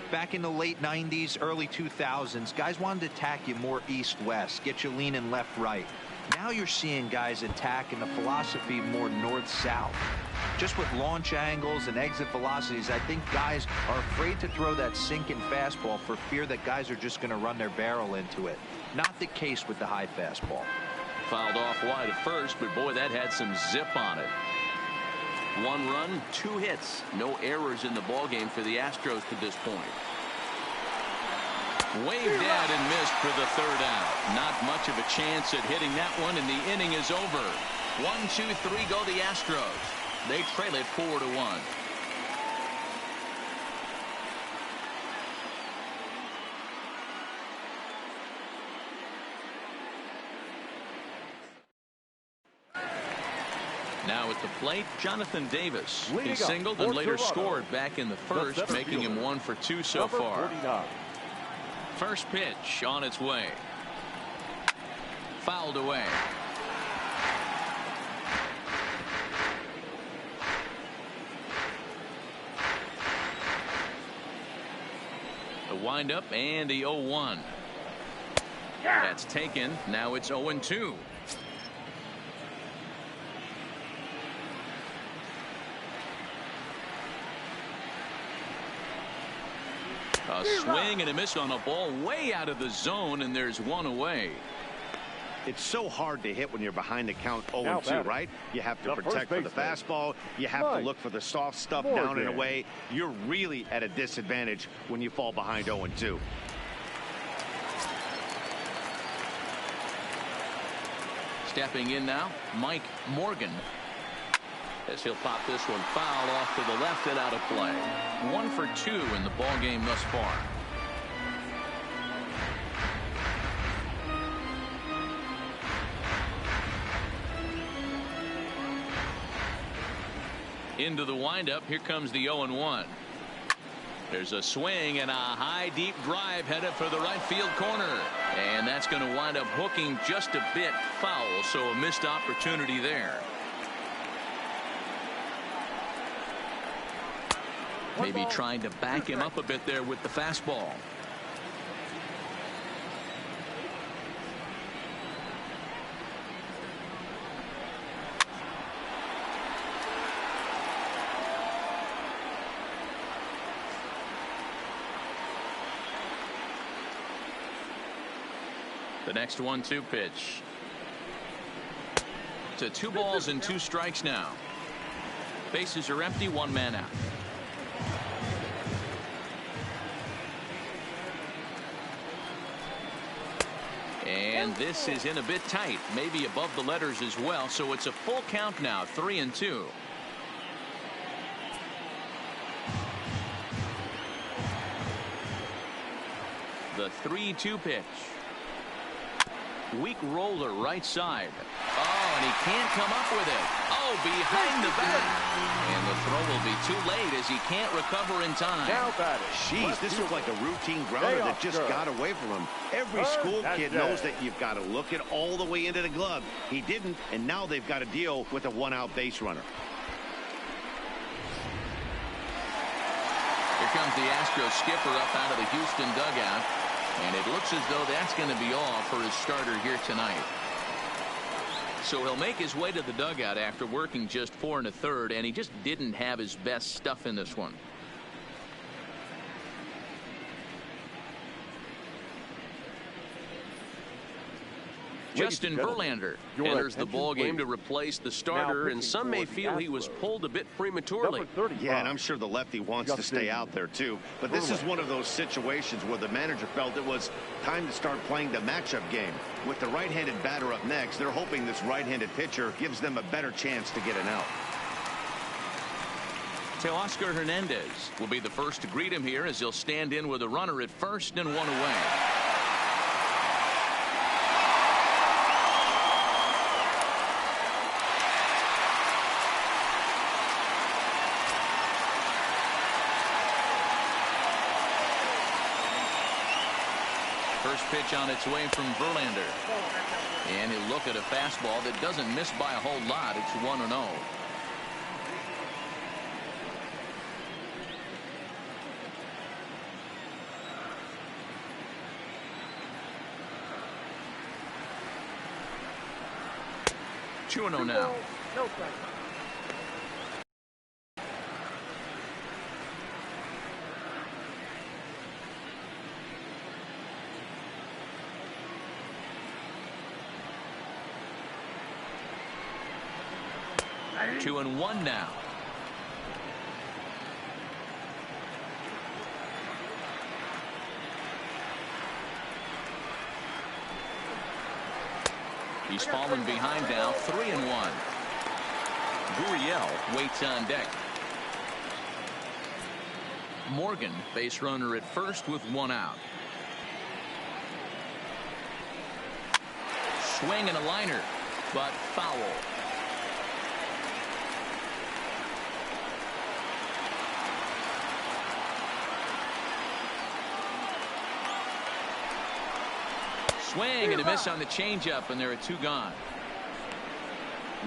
Back in the late 90s, early 2000s, guys wanted to attack you more east-west, get you leaning left-right. Now you're seeing guys attacking the philosophy more north-south. Just with launch angles and exit velocities, I think guys are afraid to throw that sinking fastball for fear that guys are just going to run their barrel into it. Not the case with the high fastball. Fouled off wide at first, but boy, that had some zip on it. 1 run, 2 hits. No errors in the ballgame for the Astros to this point. Waved at and missed for the 3rd out. Not much of a chance at hitting that one, and the inning is over. 1, 2, 3 go the Astros. They trail it 4-1. Now at the plate, Jonathan Davis. Leading He singled and for later Toronto, scored back in the first, center making him fielder, 1 for 2 so number far. 49. First pitch on its way. Fouled away. The windup and the 0-1. That's taken. Now it's 0-2. A swing and a miss on a ball way out of the zone, and there's one away. It's so hard to hit when you're behind the count 0-2, right? You have to The protect for the first baseman. fastball. You have to look for the soft stuff down and away. You're really at a disadvantage when you fall behind 0-2. Stepping in now, Mike Morgan. As he'll pop this one foul off to the left and out of play. 1 for 2 in the ball game thus far. Into the windup. Here comes the 0-1. There's a swing and a high deep drive headed for the right field corner. And that's going to wind up hooking just a bit foul. So a missed opportunity there. Maybe trying to back him up a bit there with the fastball. The next 1-2 pitch. To 2 balls and 2 strikes now. Bases are empty, 1 man out. And this is in a bit tight, maybe above the letters as well, so it's a full count now, 3-2. The 3-2 pitch. Weak roller right side. Oh, and he can't come up with it. Oh, behind the bat. And the throw will be too late as he can't recover in time. Now batting. Jeez, this looked like a routine grounder that just got away from him. Every school kid knows that you've got to look it all the way into the glove. He didn't, and now they've got to deal with a 1-out base runner. Here comes the Astros skipper up out of the Houston dugout. And it looks as though that's going to be all for his starter here tonight. So he'll make his way to the dugout after working just 4 1/3, and he just didn't have his best stuff in this one. Justin Verlander enters the ball game to replace the starter, and some may feel he was pulled a bit prematurely. Yeah, and I'm sure the lefty wants to stay out there too. But this is one of those situations where the manager felt it was time to start playing the matchup game. With the right-handed batter up next, they're hoping this right-handed pitcher gives them a better chance to get an out. Teoscar Hernandez will be the first to greet him here as he'll stand in with a runner at first and 1 away. First pitch on its way from Verlander. And he'll look at a fastball that doesn't miss by a whole lot. It's 1-0. Two-0 now. No question. Two and 1 now. He's fallen behind now, 3-1. Gurriel waits on deck. Morgan, base runner at first with 1 out. Swing and a liner, but foul. swing and a miss on the changeup, and there are 2 gone.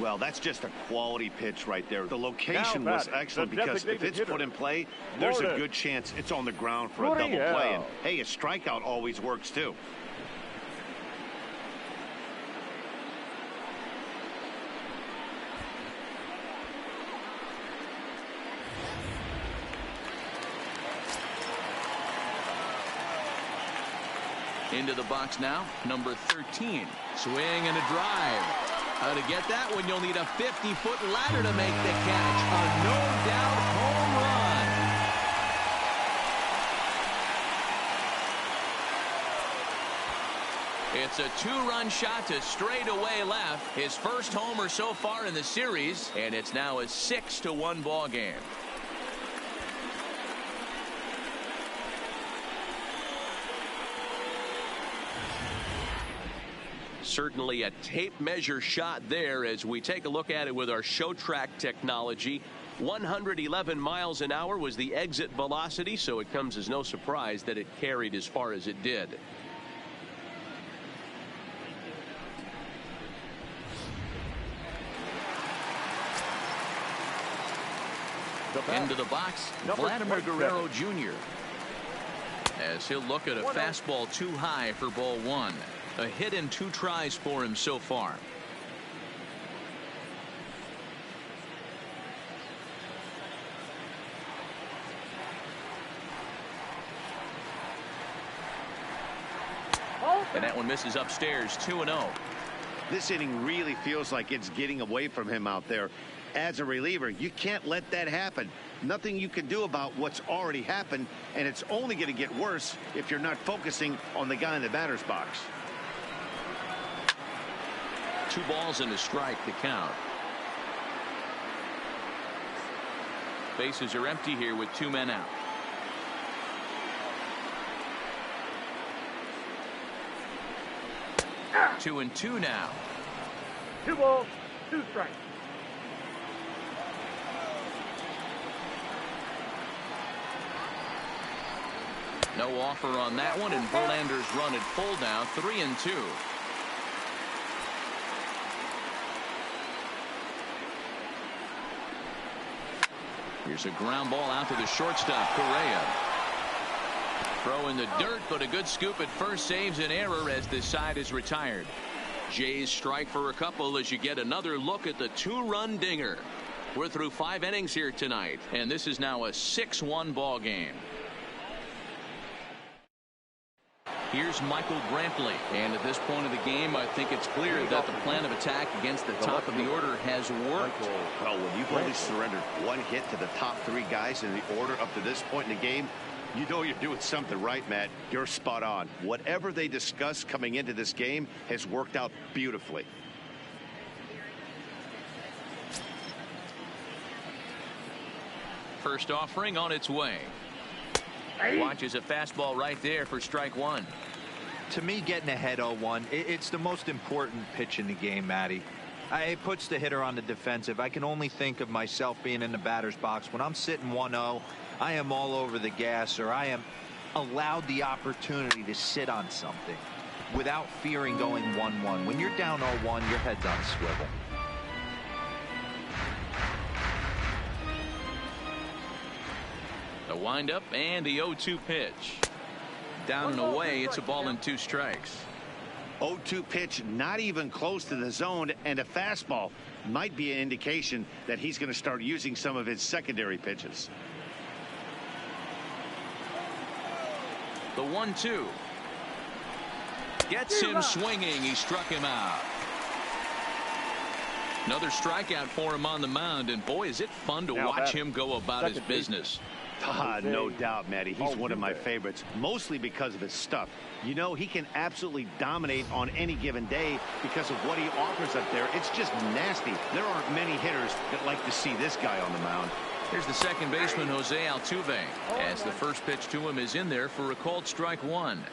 Well, that's just a quality pitch right there. The location was excellent because if it's put in play, there's a good chance it's on the ground for a double play. And, hey, a strikeout always works, too. Into the box now, number 13. Swing and a drive. To get that one, you'll need a 50-foot ladder to make the catch. A no-doubt home run. It's a 2-run shot to straightaway left. His first homer so far in the series, and it's now a 6-1 ball game. Certainly a tape measure shot there as we take a look at it with our show track technology. 111 miles an hour was the exit velocity, so it comes as no surprise that it carried as far as it did. Into the box, Vladimir Guerrero Jr. as he'll look at a fastball too high for ball 1. A hit in 2 tries for him so far. And that one misses upstairs, 2-0. This inning really feels like it's getting away from him out there. As a reliever, you can't let that happen. Nothing you can do about what's already happened, and it's only going to get worse if you're not focusing on the guy in the batter's box. 2 balls and a strike to count. Bases are empty here with 2 men out. Ah. 2-2 now. 2 balls, 2 strikes. No offer on that one, and Verlander's run at full now, 3-2. Here's a ground ball out to the shortstop, Correa. Throw in the dirt, but a good scoop at first saves an error as this side is retired. Jays strike for a couple as you get another look at the 2-run dinger. We're through 5 innings here tonight, and this is now a 6-1 ball game. Here's Michael Brantley, and at this point of the game, I think it's clear that the plan of attack against the top of the order has worked. Well, when you've only surrendered 1 hit to the top 3 guys in the order up to this point in the game, you know you're doing something right, Matt. You're spot on. Whatever they discussed coming into this game has worked out beautifully. First offering on its way. Watches a fastball right there for strike 1. To me, getting ahead 0-1, it's the most important pitch in the game, Matty. It puts the hitter on the defensive. I can only think of myself being in the batter's box. When I'm sitting 1-0, I am all over the gas, or I am allowed the opportunity to sit on something without fearing going 1-1. When you're down 0-1, your head's on a swivel. The windup and the 0-2 pitch. Down and away, it's a ball and 2 strikes. 0-2 pitch, not even close to the zone, and a fastball might be an indication that he's going to start using some of his secondary pitches. The 1-2. Gets him swinging. He struck him out. Another strikeout for him on the mound, and boy, is it fun to watch him go about his business. No doubt, Matty. He's one of my favorites, mostly because of his stuff. You know, he can absolutely dominate on any given day because of what he offers up there. It's just nasty. There aren't many hitters that like to see this guy on the mound. Here's the second baseman, Jose Altuve, as the first pitch to him is in there for a called strike 1.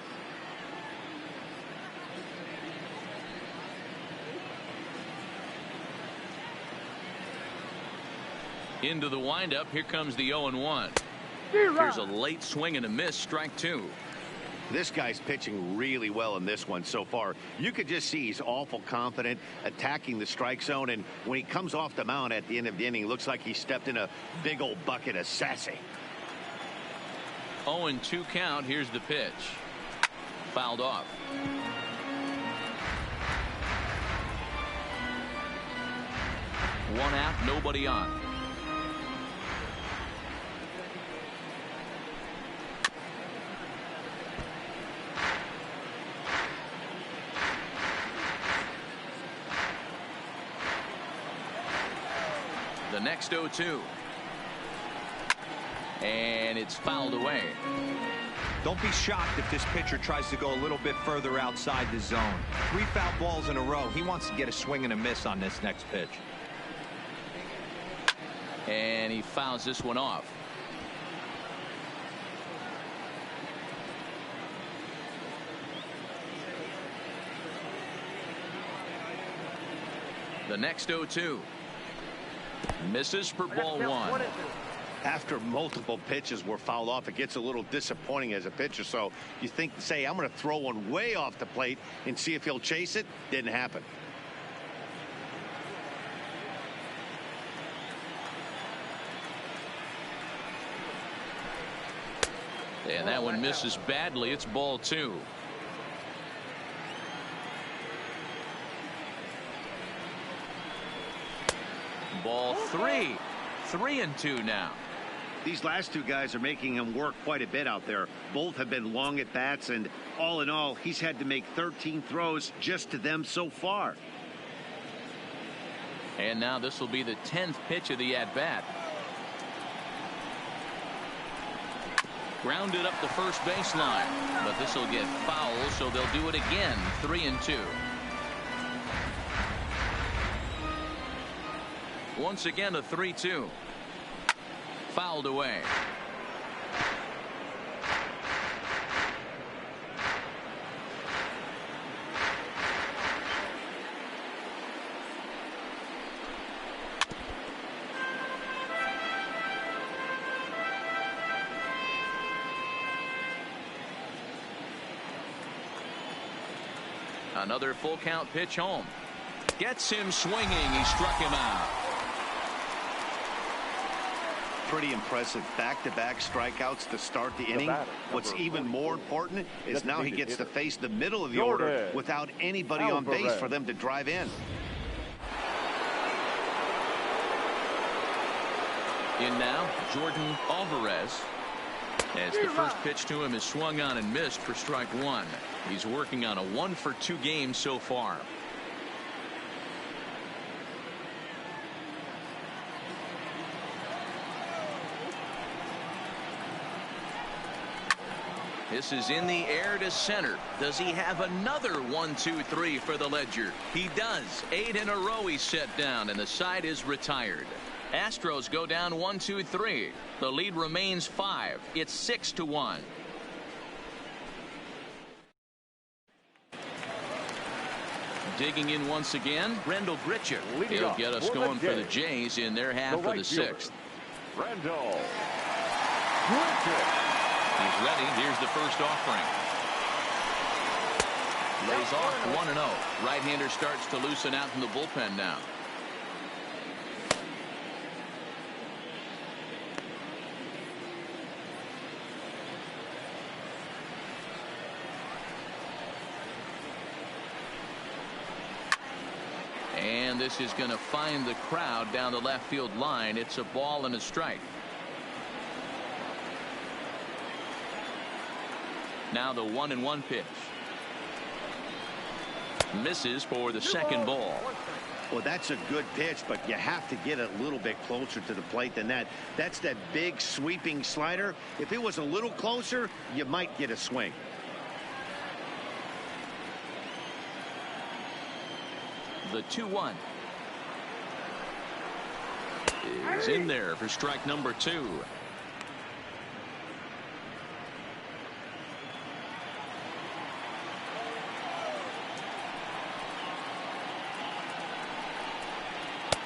Into the windup. Here comes the 0-1. Here's a late swing and a miss, strike 2. This guy's pitching really well in this one so far. You could just see he's awful confident attacking the strike zone, and when he comes off the mound at the end of the inning, looks like he stepped in a big old bucket of sassy. 0-2 count. Here's the pitch. Fouled off. One out, nobody on. The next 0-2. And it's fouled away. Don't be shocked if this pitcher tries to go a little bit further outside the zone. 3 foul balls in a row. He wants to get a swing and a miss on this next pitch. And he fouls this one off. The next 0-2. Misses for ball 1. After multiple pitches were fouled off, it gets a little disappointing as a pitcher. So you think, say, I'm going to throw one way off the plate and see if he'll chase it. Didn't happen. And that one misses badly. It's ball 2. Ball 3. 3-2 now. These last 2 guys are making him work quite a bit out there. Both have been long at bats, and all in all, he's had to make 13 throws just to them so far. And now this will be the 10th pitch of the at-bat. Grounded up the first baseline, but this will get foul, so they'll do it again. 3-2. Once again a 3-2. Fouled away. Another full count pitch home. Gets him swinging. He struck him out. Pretty impressive back-to-back strikeouts to start the inning. What's even more important is now he gets to face the middle of the order without anybody on base for them to drive in. In now, Jordan Alvarez. As the first pitch to him is swung on and missed for strike 1. He's working on a 1-for-2 game so far. This is in the air to center. Does he have another 1-2-3 for the Ledger? He does. 8 in a row he's set down, and the side is retired. Astros go down 1-2-3. The lead remains 5. It's 6-1. Digging in once again, Rendell Grichuk. He'll get us going for the Jays in their half of the 6th. Rendell Grichuk. He's ready. Here's the first offering. Lays off 1-0. Right-hander starts to loosen out from the bullpen now. And this is going to find the crowd down the left field line. It's a ball and a strike. Now the 1-1 pitch. Misses for the second ball. Well, that's a good pitch, but you have to get a little bit closer to the plate than that. That's that big sweeping slider. If it was a little closer, you might get a swing. The 2-1 is in there for strike number 2.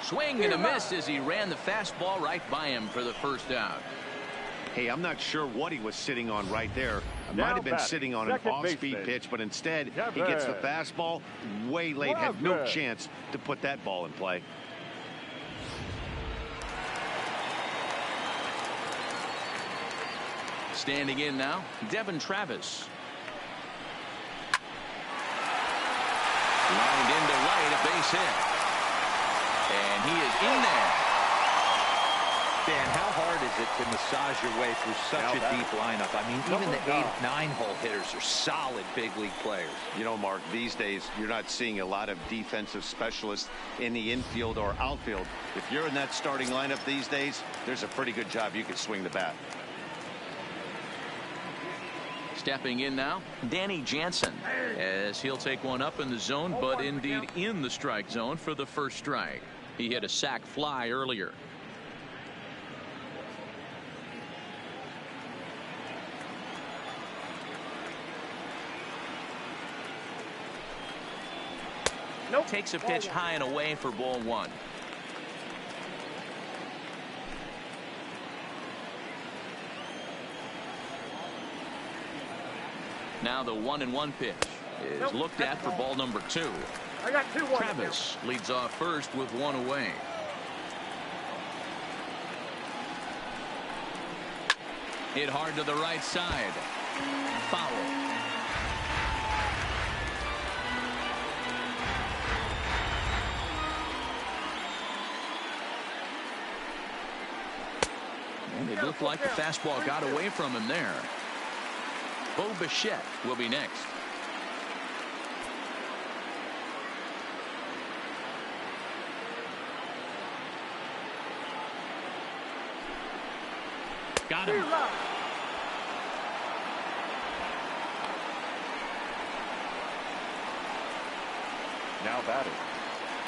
Swing and a miss as he ran the fastball right by him for the first out. Hey, I'm not sure what he was sitting on right there. He might have been sitting on an off-speed pitch, but instead he gets the fastball way late. Had no chance to put that ball in play. Standing in now, Devin Travis. Lined into right, a base hit. And he is in there. Dan, how hard is it to massage your way through such a deep lineup? I mean, even the 8, 9-hole hitters are solid big league players. You know, Mark, these days you're not seeing a lot of defensive specialists in the infield or outfield. If you're in that starting lineup these days, there's a pretty good job you can swing the bat. Stepping in now, Danny Jansen, as he'll take one up in the zone, but indeed in the strike zone for the first strike. He hit a sac fly earlier. Takes a pitch high and away for ball 1. Now the 1-1 pitch is looked at for ball number 2. I got 2-1. Travis leads off first with 1 away. Hit hard to the right side. Foul. And it looked like the fastball got away from him there. Bo Bichette will be next. Got him. Now batting,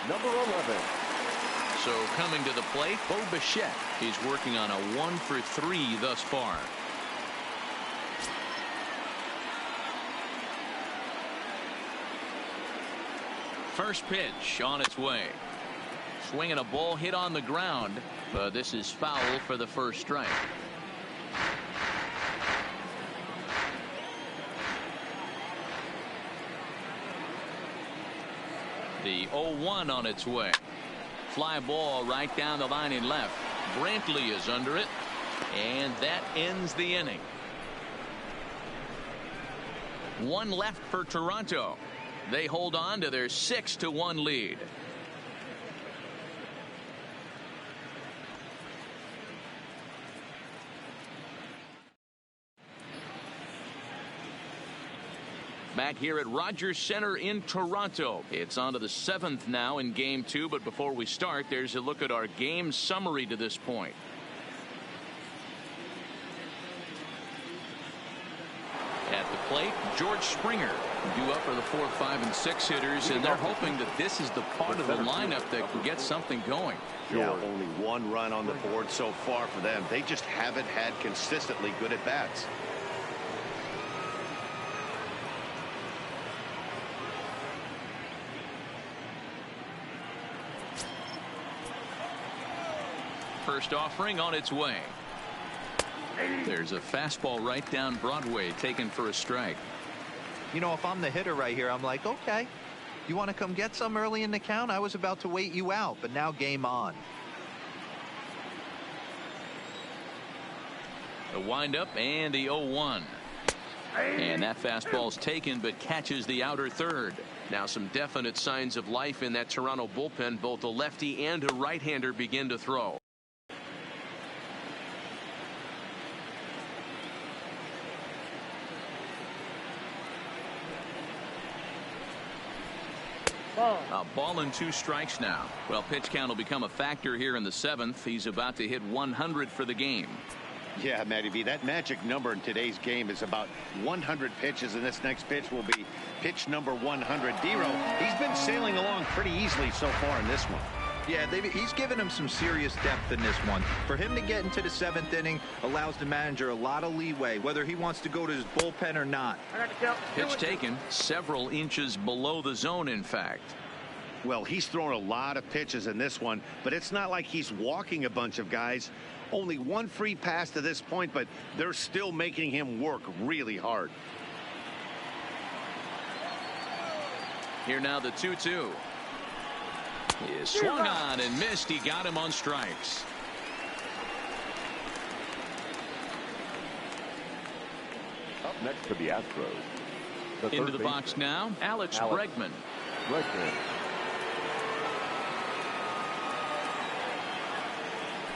number 11. So coming to the plate, Bo Bichette. He's working on a 1 for 3 thus far. First pitch on its way. Swinging a ball hit on the ground, but this is foul for the first strike. The 0-1 on its way. Fly ball right down the line in left. Brantley is under it, and that ends the inning. 1 left for Toronto. They hold on to their 6-1 lead. Back here at Rogers Center in Toronto. It's on to the 7th now in game 2, but before we start, there's a look at our game summary to this point. At the plate, George Springer due up for the 4, 5, and 6 hitters, and they're hoping that this is the part of the lineup that can get something going. Yeah, only 1 run on the board so far for them. They just haven't had consistently good at bats. First offering on its way. There's a fastball right down Broadway, taken for a strike. You know, if I'm the hitter right here, I'm like, okay, you want to come get some early in the count? I was about to wait you out, but now game on. The windup and the 0-1. And that fastball's taken, but catches the outer third. Now some definite signs of life in that Toronto bullpen. Both a lefty and a right-hander begin to throw. A ball and 2 strikes now. Well, pitch count will become a factor here in the 7th. He's about to hit 100 for the game. Yeah, Matty V, that magic number in today's game is about 100 pitches, and this next pitch will be pitch number 100. Dero, he's been sailing along pretty easily so far in this one. Yeah, he's given him some serious depth in this one. For him to get into the 7th inning allows the manager a lot of leeway, whether he wants to go to his bullpen or not. Pitch taken several inches below the zone, in fact. Well, he's thrown a lot of pitches in this one, but it's not like he's walking a bunch of guys. Only one free pass to this point, but they're still making him work really hard. Here now the 2-2. He swung on and missed. He got him on strikes. Up next for the Astros. Into the box now, Alex Bregman.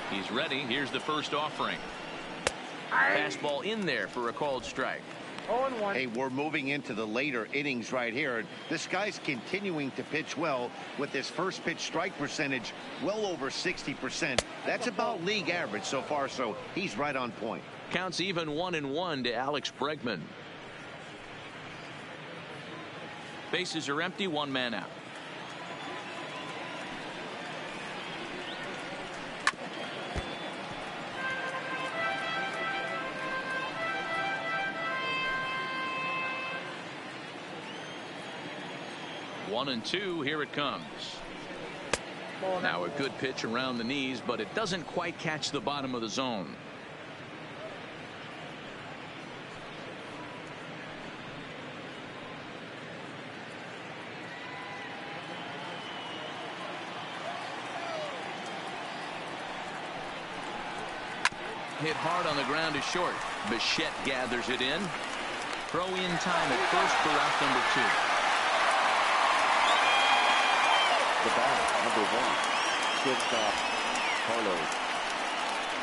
He's ready. Here's the first offering. Fastball in there for a called strike. 0-1. Hey, we're moving into the later innings right here. This guy's continuing to pitch well with his first pitch strike percentage well over 60%. That's about league average so far, so he's right on point. Counts even 1-1 to Alex Bregman. Bases are empty, one man out. One and two, here it comes. Now a good pitch around the knees, but it doesn't quite catch the bottom of the zone. Hit hard on the ground is short. Bichette gathers it in. Throw in time at first for out number 2. The batter, number 1, shortstop Carlos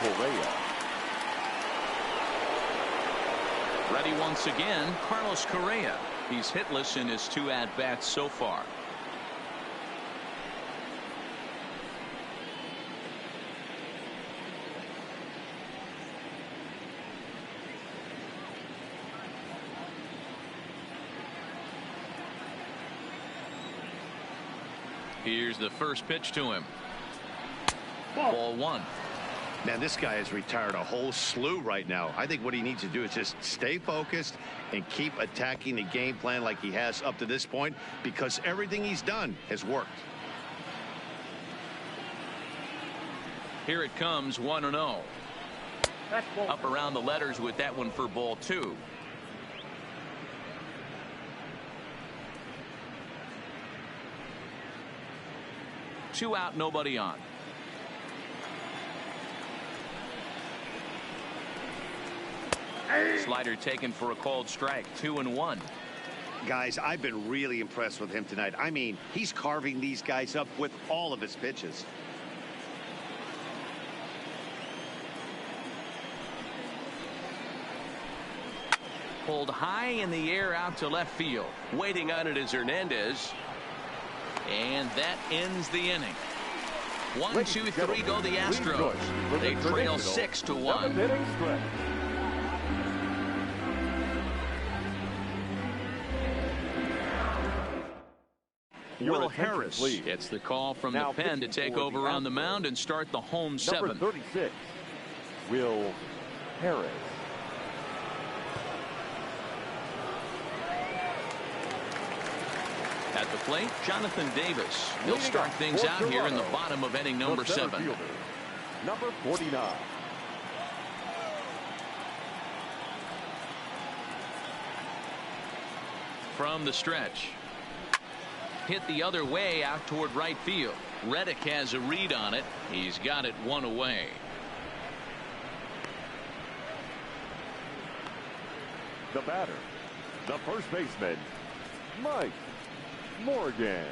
Correa. Ready once again, Carlos Correa. He's hitless in his 2 at-bats so far. Here's the first pitch to him. Ball 1. Man, this guy has retired a whole slew right now. I think what he needs to do is just stay focused and keep attacking the game plan like he has up to this point, because everything he's done has worked. Here it comes, 1-0. Up around the letters with that one for ball 2. Two out, nobody on. Slider taken for a called strike. 2-1. Guys, I've been really impressed with him tonight. I mean, he's carving these guys up with all of his pitches. Pulled high in the air out to left field. Waiting on it is Hernandez. And that ends the inning. 1, 2, 3 go the Astros. They trail 6-1. Will Harris gets the call from the pen to take over on the mound and start the home 7. Number 36, Will Harris. At the plate, Jonathan Davis. He'll start things out here in the bottom of inning number 7. Fielder, number 49. From the stretch. Hit the other way out toward right field. Reddick has a read on it. He's got it 1 away. The batter, the first baseman, Mike Morgan.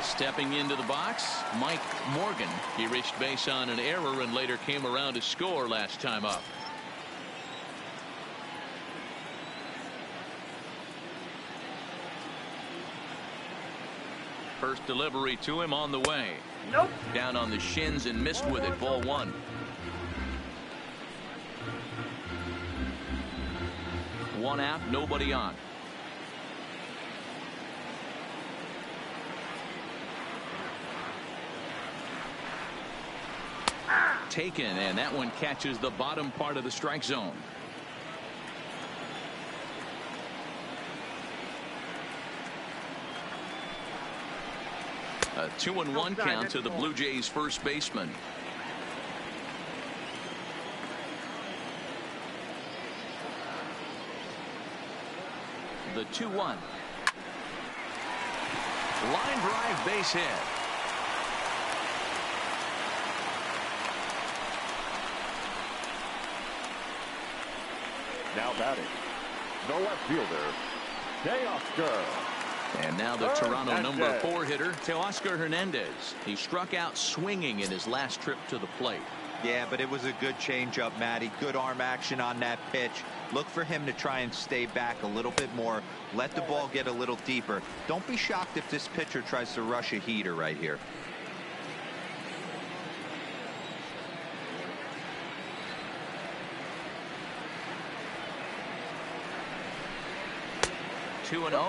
Stepping into the box, Mike Morgan. He reached base on an error and later came around to score last time up. First delivery to him on the way. Nope. Down on the shins and missed with it. Ball 1. One out, nobody on. Taken, and that one catches the bottom part of the strike zone. A 2-1 count to the Blue Jays first baseman. The 2-1. Line drive base hit. Now batting, the left fielder, Teoscar. And now the Toronto number 4 hitter, Teoscar Hernandez. He struck out swinging in his last trip to the plate. Yeah, but it was a good changeup, Matty. Good arm action on that pitch. Look for him to try and stay back a little bit more. Let the ball get a little deeper. Don't be shocked if this pitcher tries to rush a heater right here. Two and 0.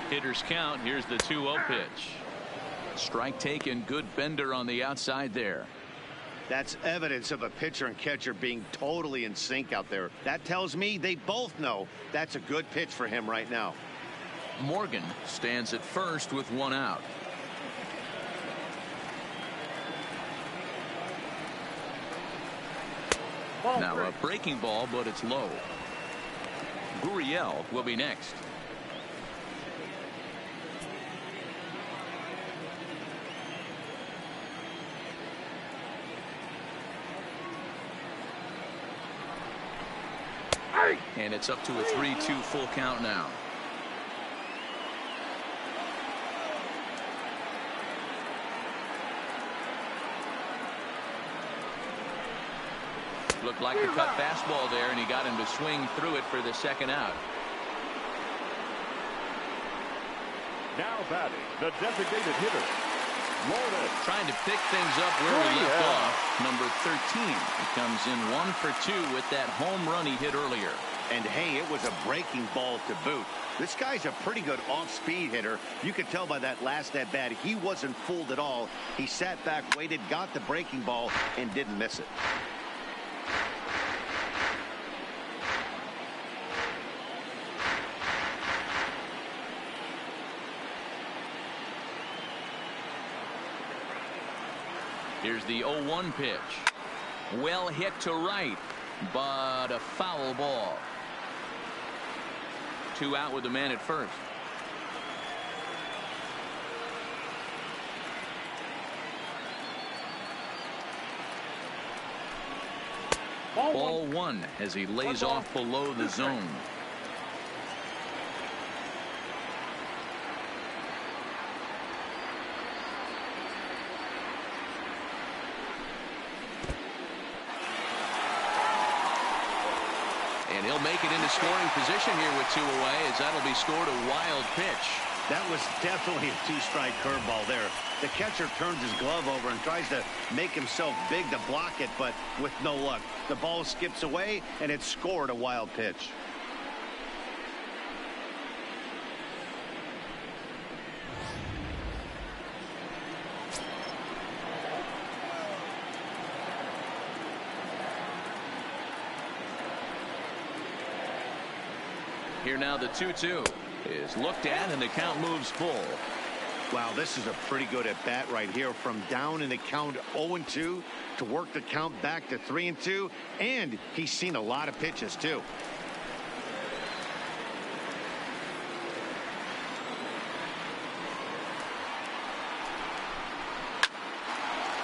Hitters count. Here's the 2-0 pitch. Strike taken. Good bender on the outside there. That's evidence of a pitcher and catcher being totally in sync out there. That tells me they both know that's a good pitch for him right now. Morgan stands at first with 1 out. Now a breaking ball, but it's low. Gurriel will be next. And it's up to a 3-2 full count now. Looked like a cut fastball there, and he got him to swing through it for the second out. Now batting, the designated hitter, Loaded. Trying to pick things up where we left off. Number 13. He comes in 1 for 2 with that home run he hit earlier. And hey, it was a breaking ball to boot. This guy's a pretty good off-speed hitter. You could tell by that last at-bat he wasn't fooled at all. He sat back, waited, got the breaking ball, and didn't miss it. Here's the 0-1 pitch. Well hit to right, but a foul ball. 2 out with the man at first. Ball 1 as he lays off below the zone. And he'll make it into scoring position here with 2 away, as that'll be scored a wild pitch. That was definitely a 2-strike curveball there. The catcher turns his glove over and tries to make himself big to block it, but with no luck. The ball skips away, and it's scored a wild pitch. Here now the 2-2 is looked at, and the count moves full. Wow, this is a pretty good at bat right here. From down in the count 0-2 to work the count back to 3-2, and he's seen a lot of pitches too.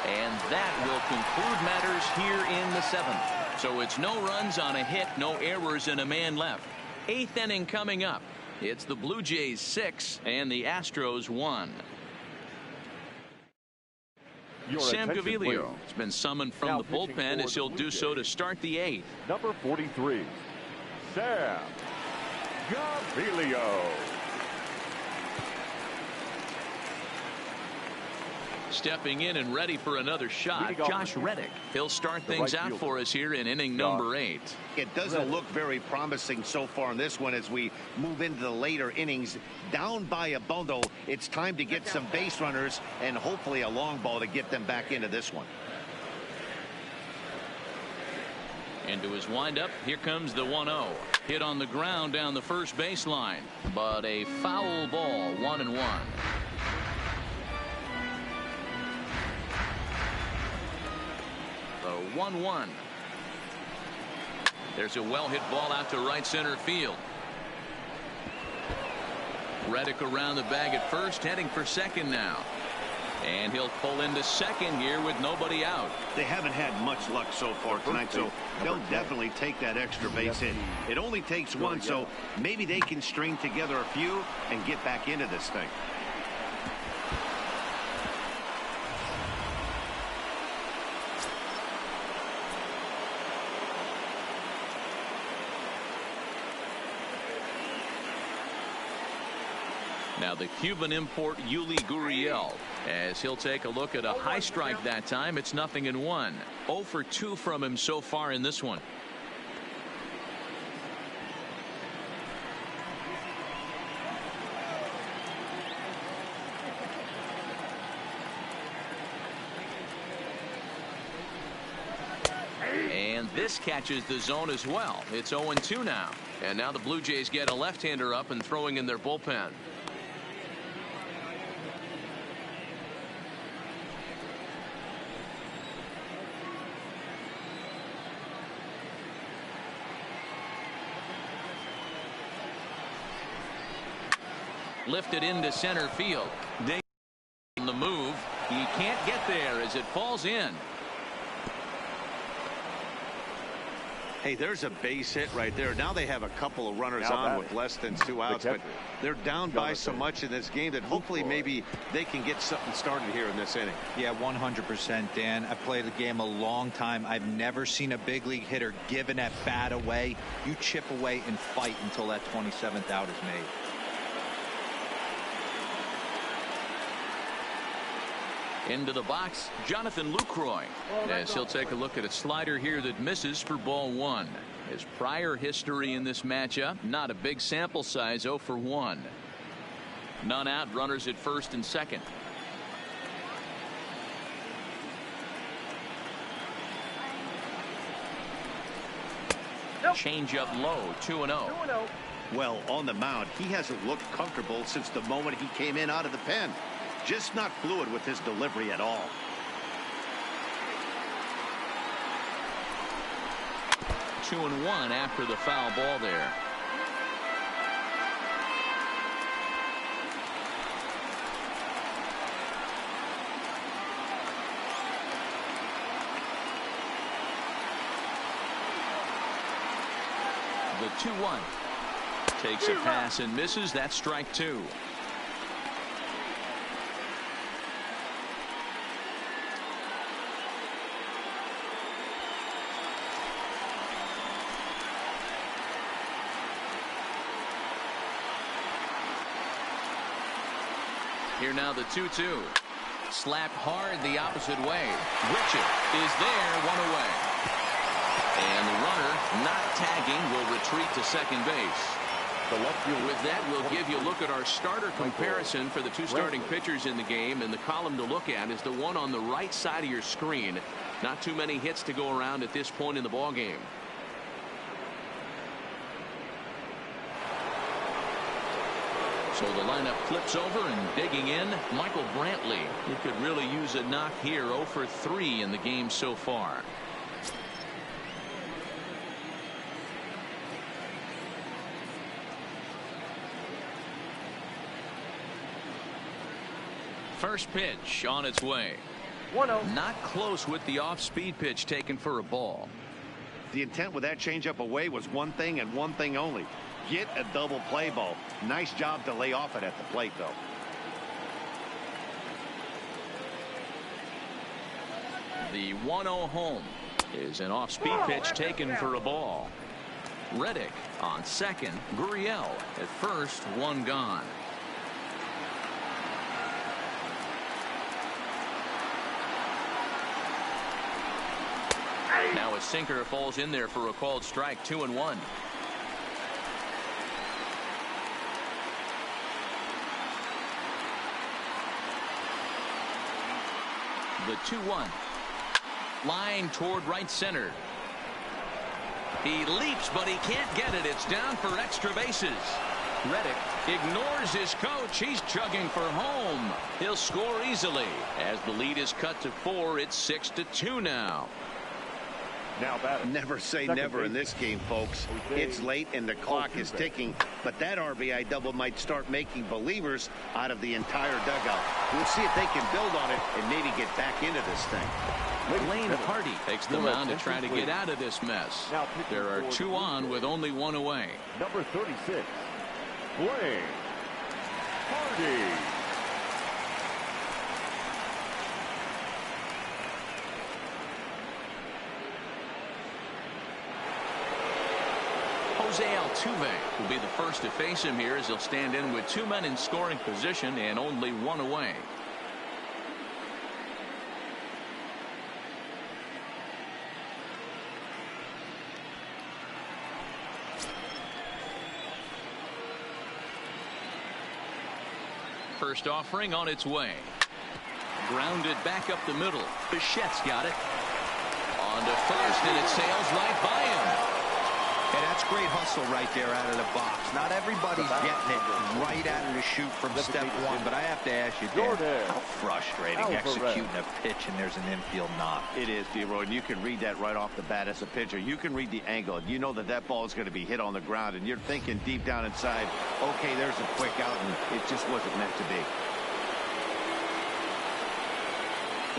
And that will conclude matters here in the 7th. So it's no runs on a hit, no errors, and a man left. 8th inning coming up. It's the Blue Jays 6 and the Astros 1. Sam Gaviglio has been summoned from the bullpen as he'll do so to start the 8th. Number 43, Sam Gaviglio. Stepping in and ready for another shot, Josh Reddick. He'll start things out for us here in inning number 8. It doesn't look very promising so far in this one as we move into the later innings. Down by a bundle, it's time to get some base runners and hopefully a long ball to get them back into this one. Into his windup, here comes the 1-0. Hit on the ground down the first baseline, but a foul ball, 1-1. The 1-1. There's a well-hit ball out to right center field. Reddick around the bag at first, heading for second now. And he'll pull into second here with nobody out. They haven't had much luck so far tonight, so they'll definitely take that extra base hit. It only takes one, so maybe they can string together a few and get back into this thing. Now the Cuban import Yuli Gurriel, as he'll take a look at a high strike that time. It's 0-1. 0 for 2 from him so far in this one. And this catches the zone as well. It's 0-2 now. And now the Blue Jays get a left-hander up and throwing in their bullpen. Lifted into center field. They on the move. He can't get there as it falls in. Hey, there's a base hit right there. Now they have a couple of runners on with less than 2 outs, but they're down by so much in this game that hopefully maybe they can get something started here in this inning. Yeah, 100%, Dan. I played the game a long time. I've never seen a big league hitter give an at-bat away. You chip away and fight until that 27th out is made. Into the box, Jonathan Lucroy, as he'll take a look at a slider here that misses for ball 1. His prior history in this matchup, not a big sample size, 0 for 1. None out, runners at first and second. Change up low, 2-0. Well, on the mound, he hasn't looked comfortable since the moment he came in out of the pen. Just not fluid with his delivery at all. Two and one after the foul ball there. The 2-1 takes a pass and misses. That's strike 2. Here now the 2-2. Slapped hard the opposite way. Richard is there, 1 away. And the runner, not tagging, will retreat to second base. With that, we'll give you a look at our starter comparison for the two starting pitchers in the game. And the column to look at is the one on the right side of your screen. Not too many hits to go around at this point in the ballgame. So the lineup flips over and digging in, Michael Brantley. He could really use a knock here. 0 for 3 in the game so far. First pitch on its way. 1-0. Not close with the off-speed pitch taken for a ball. The intent with that changeup away was one thing and one thing only. Get a double play ball. Nice job to lay off it at the plate, though. The 1-0 home is an off-speed pitch taken for a ball. Reddick on second. Gurriel at first. 1 gone. sinker falls in there for a called strike. 2-1. The 2-1. Line toward right center. He leaps, but he can't get it. It's down for extra bases. Reddick ignores his coach. He's chugging for home. He'll score easily. As the lead is cut to 4, it's 6-2 now. Now batting. Never say never in this game, folks. It's late and the clock is ticking, but that RBI double might start making believers out of the entire dugout. We'll see if they can build on it and maybe get back into this thing. Lane Hardy takes the mound to try to get out of this mess. There are 2 on with only 1 away. Number 36, Lane Hardy. Jose Altuve will be the first to face him here as he'll stand in with 2 men in scoring position and only 1 away. First offering on its way. Grounded back up the middle. Bichette's got it. On to first, and it sails right by him. Hey, that's great hustle right there out of the box. Not everybody's getting it right out of the chute from step 1, but I have to ask you, Dan, how frustrating executing a pitch and there's an infield knock. It is, D-Roy, and you can read that right off the bat as a pitcher. You can read the angle. You know that that ball is going to be hit on the ground, and you're thinking deep down inside, okay, there's a quick out, and it just wasn't meant to be.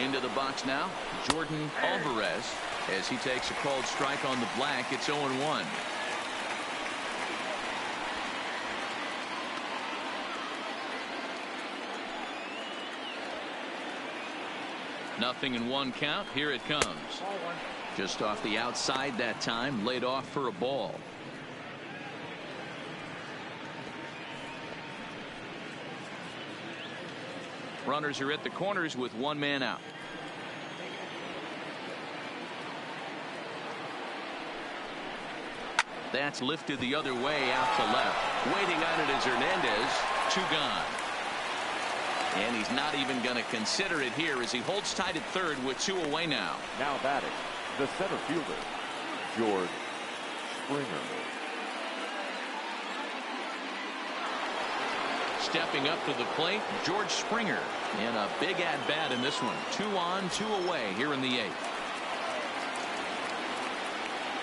Into the box now, Jordan Alvarez, as he takes a called strike on the black. It's 0-1. Nothing in 1 count. Here it comes. Just off the outside that time, laid off for a ball. Runners are at the corners with 1 man out. That's lifted the other way out to left. Waiting on it is Hernandez. 2 gone. And he's not even going to consider it here as he holds tight at third with 2 away now. Now batting, the center fielder, George Springer. Stepping up to the plate, George Springer. And a big at-bat in this one. 2 on, 2 away here in the 8th.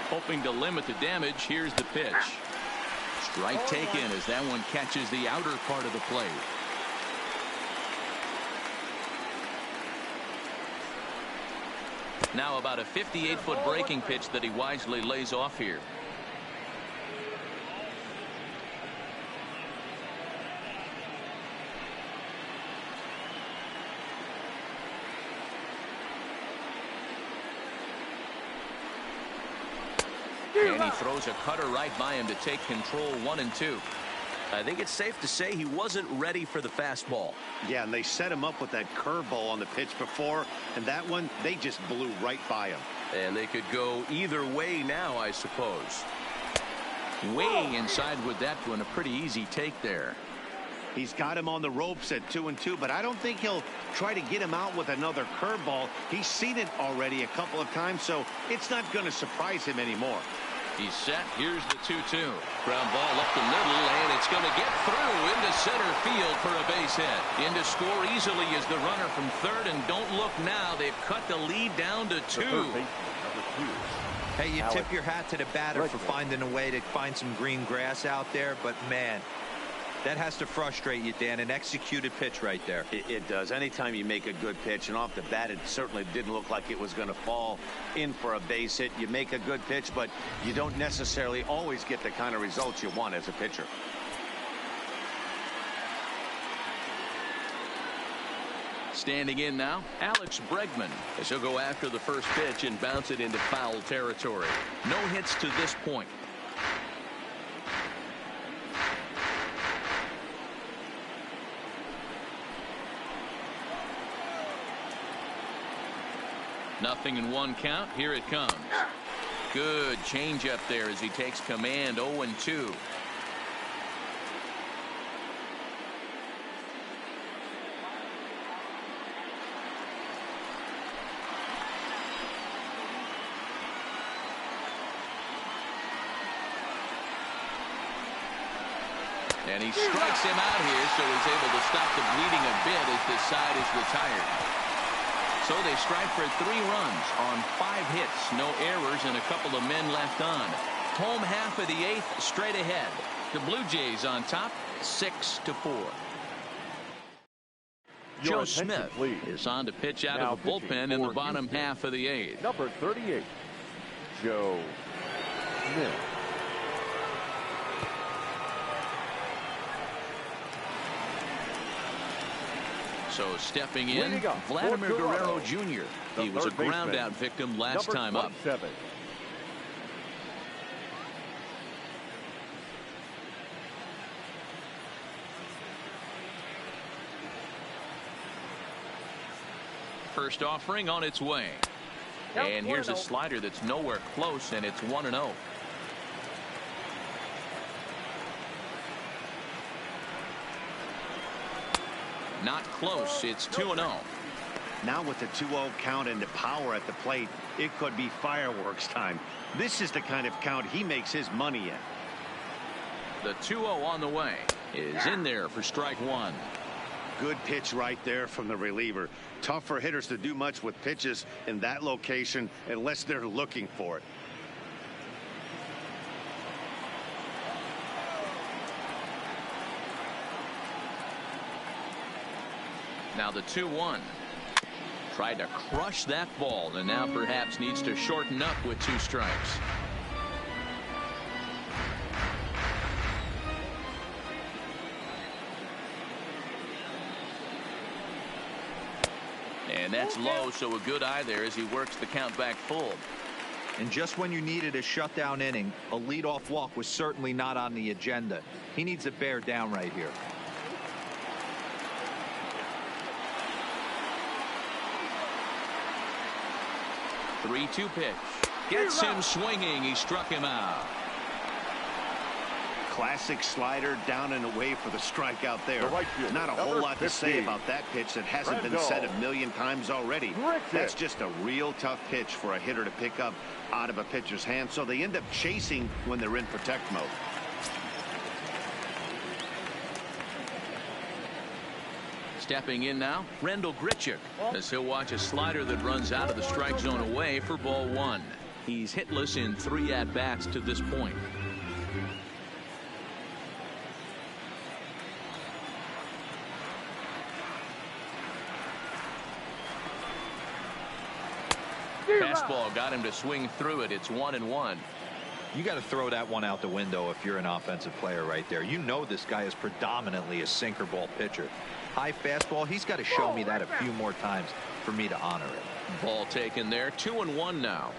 Hoping to limit the damage. Here's the pitch. Strike taken as that one catches the outer part of the plate. Now about a 58-foot breaking pitch that he wisely lays off here. And he throws a cutter right by him to take control. 1-2. I think it's safe to say he wasn't ready for the fastball. Yeah, and they set him up with that curveball on the pitch before, and that one, they just blew right by him. And they could go either way now, I suppose. Way inside with that one. A pretty easy take there. He's got him on the ropes at 2-2, but I don't think he'll try to get him out with another curveball. He's seen it already a couple of times, so it's not going to surprise him anymore. He's set. Here's the 2-2. Ground ball up the middle, and it's going to get through into center field for a base hit. In to score easily is the runner from third, and don't look now. They've cut the lead down to 2. Hey, you tip your hat to the batter for finding a way to find some green grass out there, but man, that has to frustrate you, Dan. An executed pitch right there. It does. Anytime you make a good pitch, and off the bat, it certainly didn't look like it was going to fall in for a base hit. You make a good pitch, but you don't necessarily always get the kind of results you want as a pitcher. Standing in now, Alex Bregman, as he'll go after the first pitch and bounce it into foul territory. No hits to this point. Nothing in 1 count. Here it comes. Good changeup there as he takes command. 0-2. And he strikes him out here, so he's able to stop the bleeding a bit as this side is retired. So they strike for 3 runs on 5 hits, no errors, and a couple of men left on. Home half of the 8th, straight ahead. The Blue Jays on top, 6-4. Joe Smith is on to pitch out of the bullpen in the bottom half of the 8th. Number 38, Joe Smith. So stepping in, Vladimir Guerrero Jr. He was a ground out victim last time up. First offering on its way. And here's a slider that's nowhere close, and it's 1-0. Not close. It's 2-0. Now with the 2-0 count and the power at the plate, it could be fireworks time. This is the kind of count he makes his money in. The 2-0 on the way is in there for strike 1. Good pitch right there from the reliever. Tough for hitters to do much with pitches in that location unless they're looking for it. Now the 2-1. Tried to crush that ball, and now perhaps needs to shorten up with 2 strikes. And that's low, so a good eye there as he works the count back full. And just when you needed a shutdown inning, a leadoff walk was certainly not on the agenda. He needs to bear down right here. 3-2 pitch. Gets him swinging. He struck him out. Classic slider down and away for the strikeout there. Not a whole lot to say about that pitch that hasn't been said a million times already. That's just a real tough pitch for a hitter to pick up out of a pitcher's hand, so they end up chasing when they're in protect mode. Stepping in now, Rendell Grichuk, as he'll watch a slider that runs out of the strike zone away for ball 1. He's hitless in 3 at-bats to this point. Fastball got him to swing through it. It's 1-1. You got to throw that one out the window if you're an offensive player right there. You know this guy is predominantly a sinker ball pitcher. High fastball, he's got to show me that a few more times for me to honor it. Ball taken there. 2-1 now.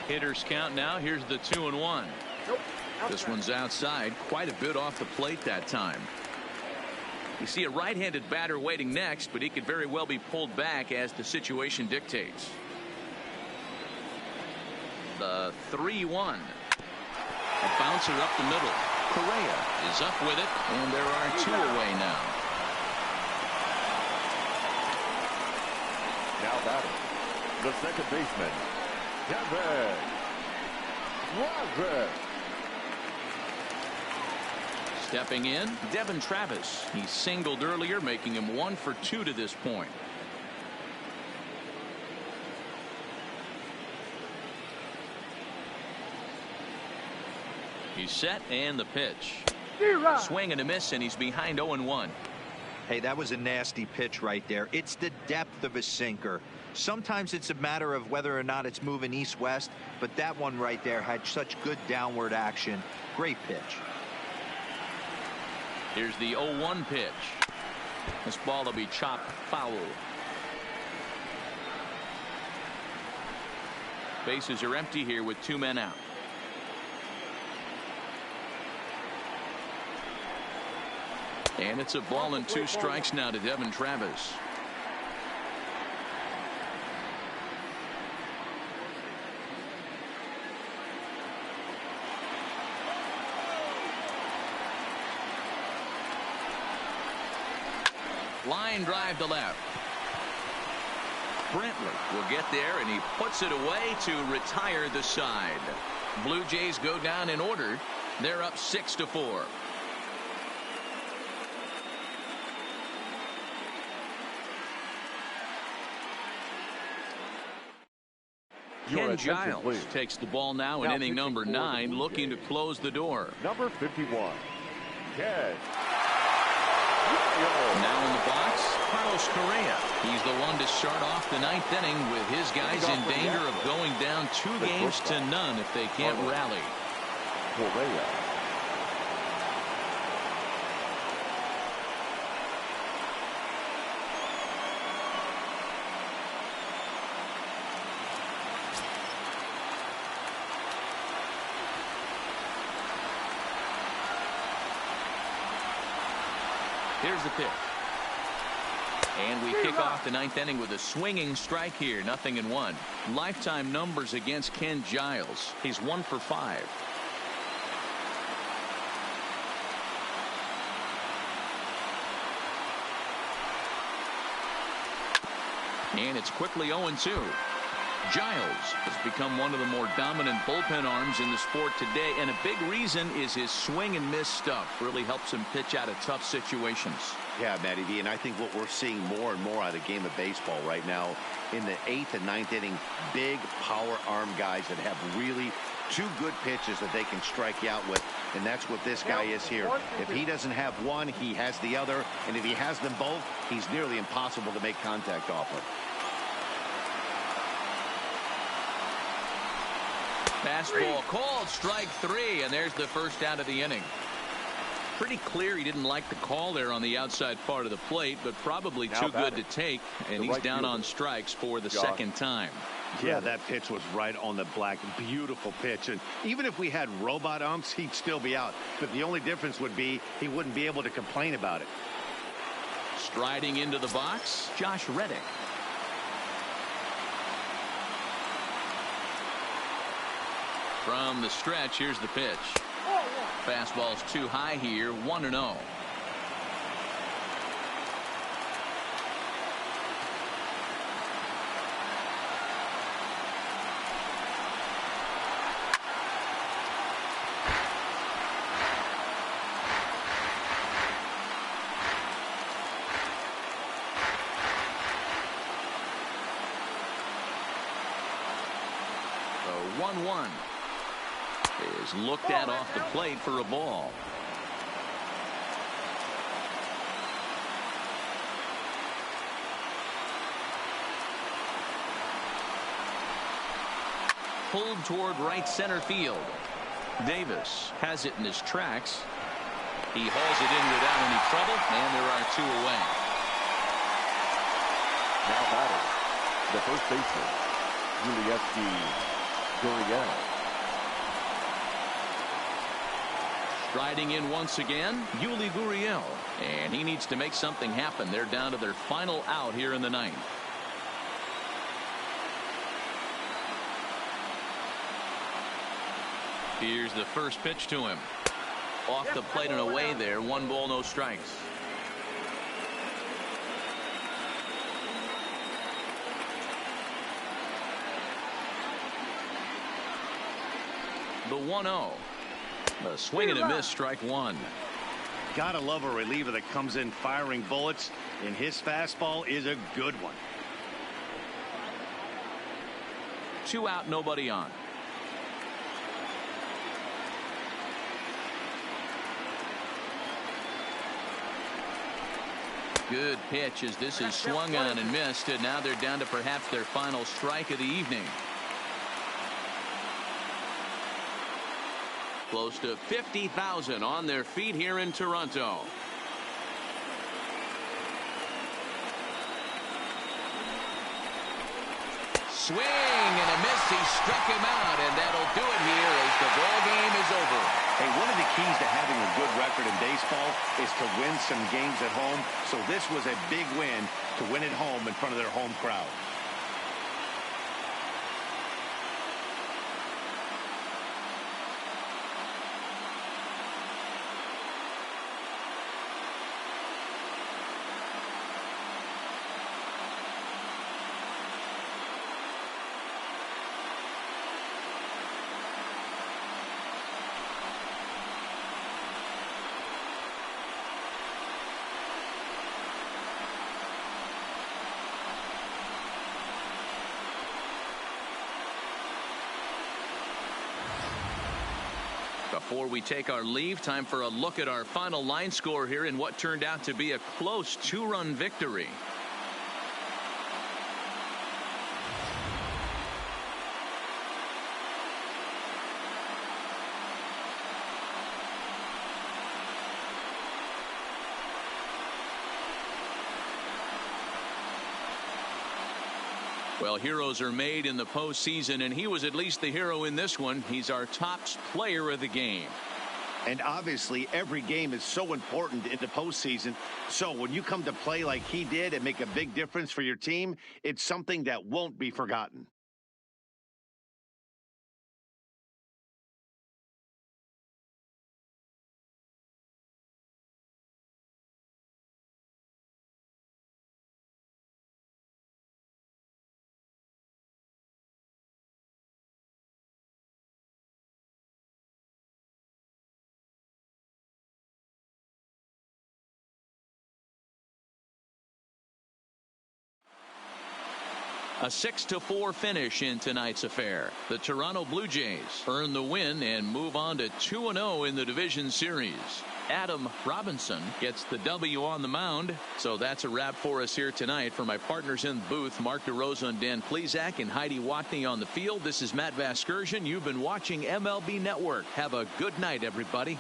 Hitters count now. Here's the 2-1. This one's outside, quite a bit off the plate that time. You see a right-handed batter waiting next, but he could very well be pulled back as the situation dictates. The 3-1. A bouncer up the middle. Correa is up with it, and there are 2 away now. Now batting, the second baseman, Devin Travis. Stepping in, Devin Travis. He singled earlier, making him 1 for 2 to this point. He's set, and the pitch. Swing and a miss, and he's behind 0-1. Hey, that was a nasty pitch right there. It's the depth of a sinker. Sometimes it's a matter of whether or not it's moving east-west, but that one right there had such good downward action. Great pitch. Here's the 0-1 pitch. This ball will be chopped foul. Bases are empty here with 2 men out. And it's a ball and 2 strikes now to Devin Travis. Line drive to left. Brentley will get there, and he puts it away to retire the side. Blue Jays go down in order. They're up 6-4. Ken Giles takes the ball now in inning number 9, looking to close the door. Number 51, Ken. Now in the box, Carlos Correa. He's the one to start off the 9th inning with his guys in danger of going down 2 games to none if they can't rally. Correa. Here's the pitch. And we kick off the 9th inning with a swinging strike here. 0-1. Lifetime numbers against Ken Giles. He's 1 for 5. And it's quickly 0-2. Giles has become one of the more dominant bullpen arms in the sport today, and a big reason is his swing and miss stuff. Really helps him pitch out of tough situations. Yeah, Matty V, and I think what we're seeing more and more out of the game of baseball right now in the 8th and 9th inning, big power arm guys that have really 2 good pitches that they can strike you out with, and that's what this guy is here. If he doesn't have one, he has the other, and if he has them both, he's nearly impossible to make contact off of. Fastball called, strike 3, and there's the first out of the inning. Pretty clear he didn't like the call there on the outside part of the plate, but probably too good to take, and he's down on strikes for the second time. Yeah, that pitch was right on the black. Beautiful pitch, and even if we had robot umps, he'd still be out. But the only difference would be he wouldn't be able to complain about it. Striding into the box, Josh Reddick. From the stretch, here's the pitch. Fastball's too high here, 1-0. The 1-1. Is looked at off the plate for a ball. Pulled toward right center field. Davis has it in his tracks. He hauls it in without any trouble, and there are 2 away. Now batting, the first baseman, Gurriel. Striding in once again, Yuli Gurriel, and he needs to make something happen. They're down to their final out here in the 9th. Here's the first pitch to him. Off the plate and away there. 1 ball, no strikes. The 1-0. A swing and a miss, strike 1. Gotta love a reliever that comes in firing bullets, and his fastball is a good one. 2 out, nobody on. Good pitch as this is swung on and missed, and now they're down to perhaps their final strike of the evening. Close to 50,000 on their feet here in Toronto. Swing and a miss. He struck him out, and that'll do it here as the ball game is over. Hey, one of the keys to having a good record in baseball is to win some games at home. So this was a big win to win at home in front of their home crowd. Before we take our leave, time for a look at our final line score here in what turned out to be a close 2-run victory. Well, heroes are made in the postseason, and he was at least the hero in this one. He's our top player of the game. And obviously, every game is so important in the postseason. So when you come to play like he did and make a big difference for your team, it's something that won't be forgotten. A 6-4 finish in tonight's affair. The Toronto Blue Jays earn the win and move on to 2-0 in the division series. Adam Robinson gets the W on the mound. So that's a wrap for us here tonight. For my partners in the booth, Mark DeRosa and Dan Plesac and Heidi Watney on the field, this is Matt Vasgersian. You've been watching MLB Network. Have a good night, everybody.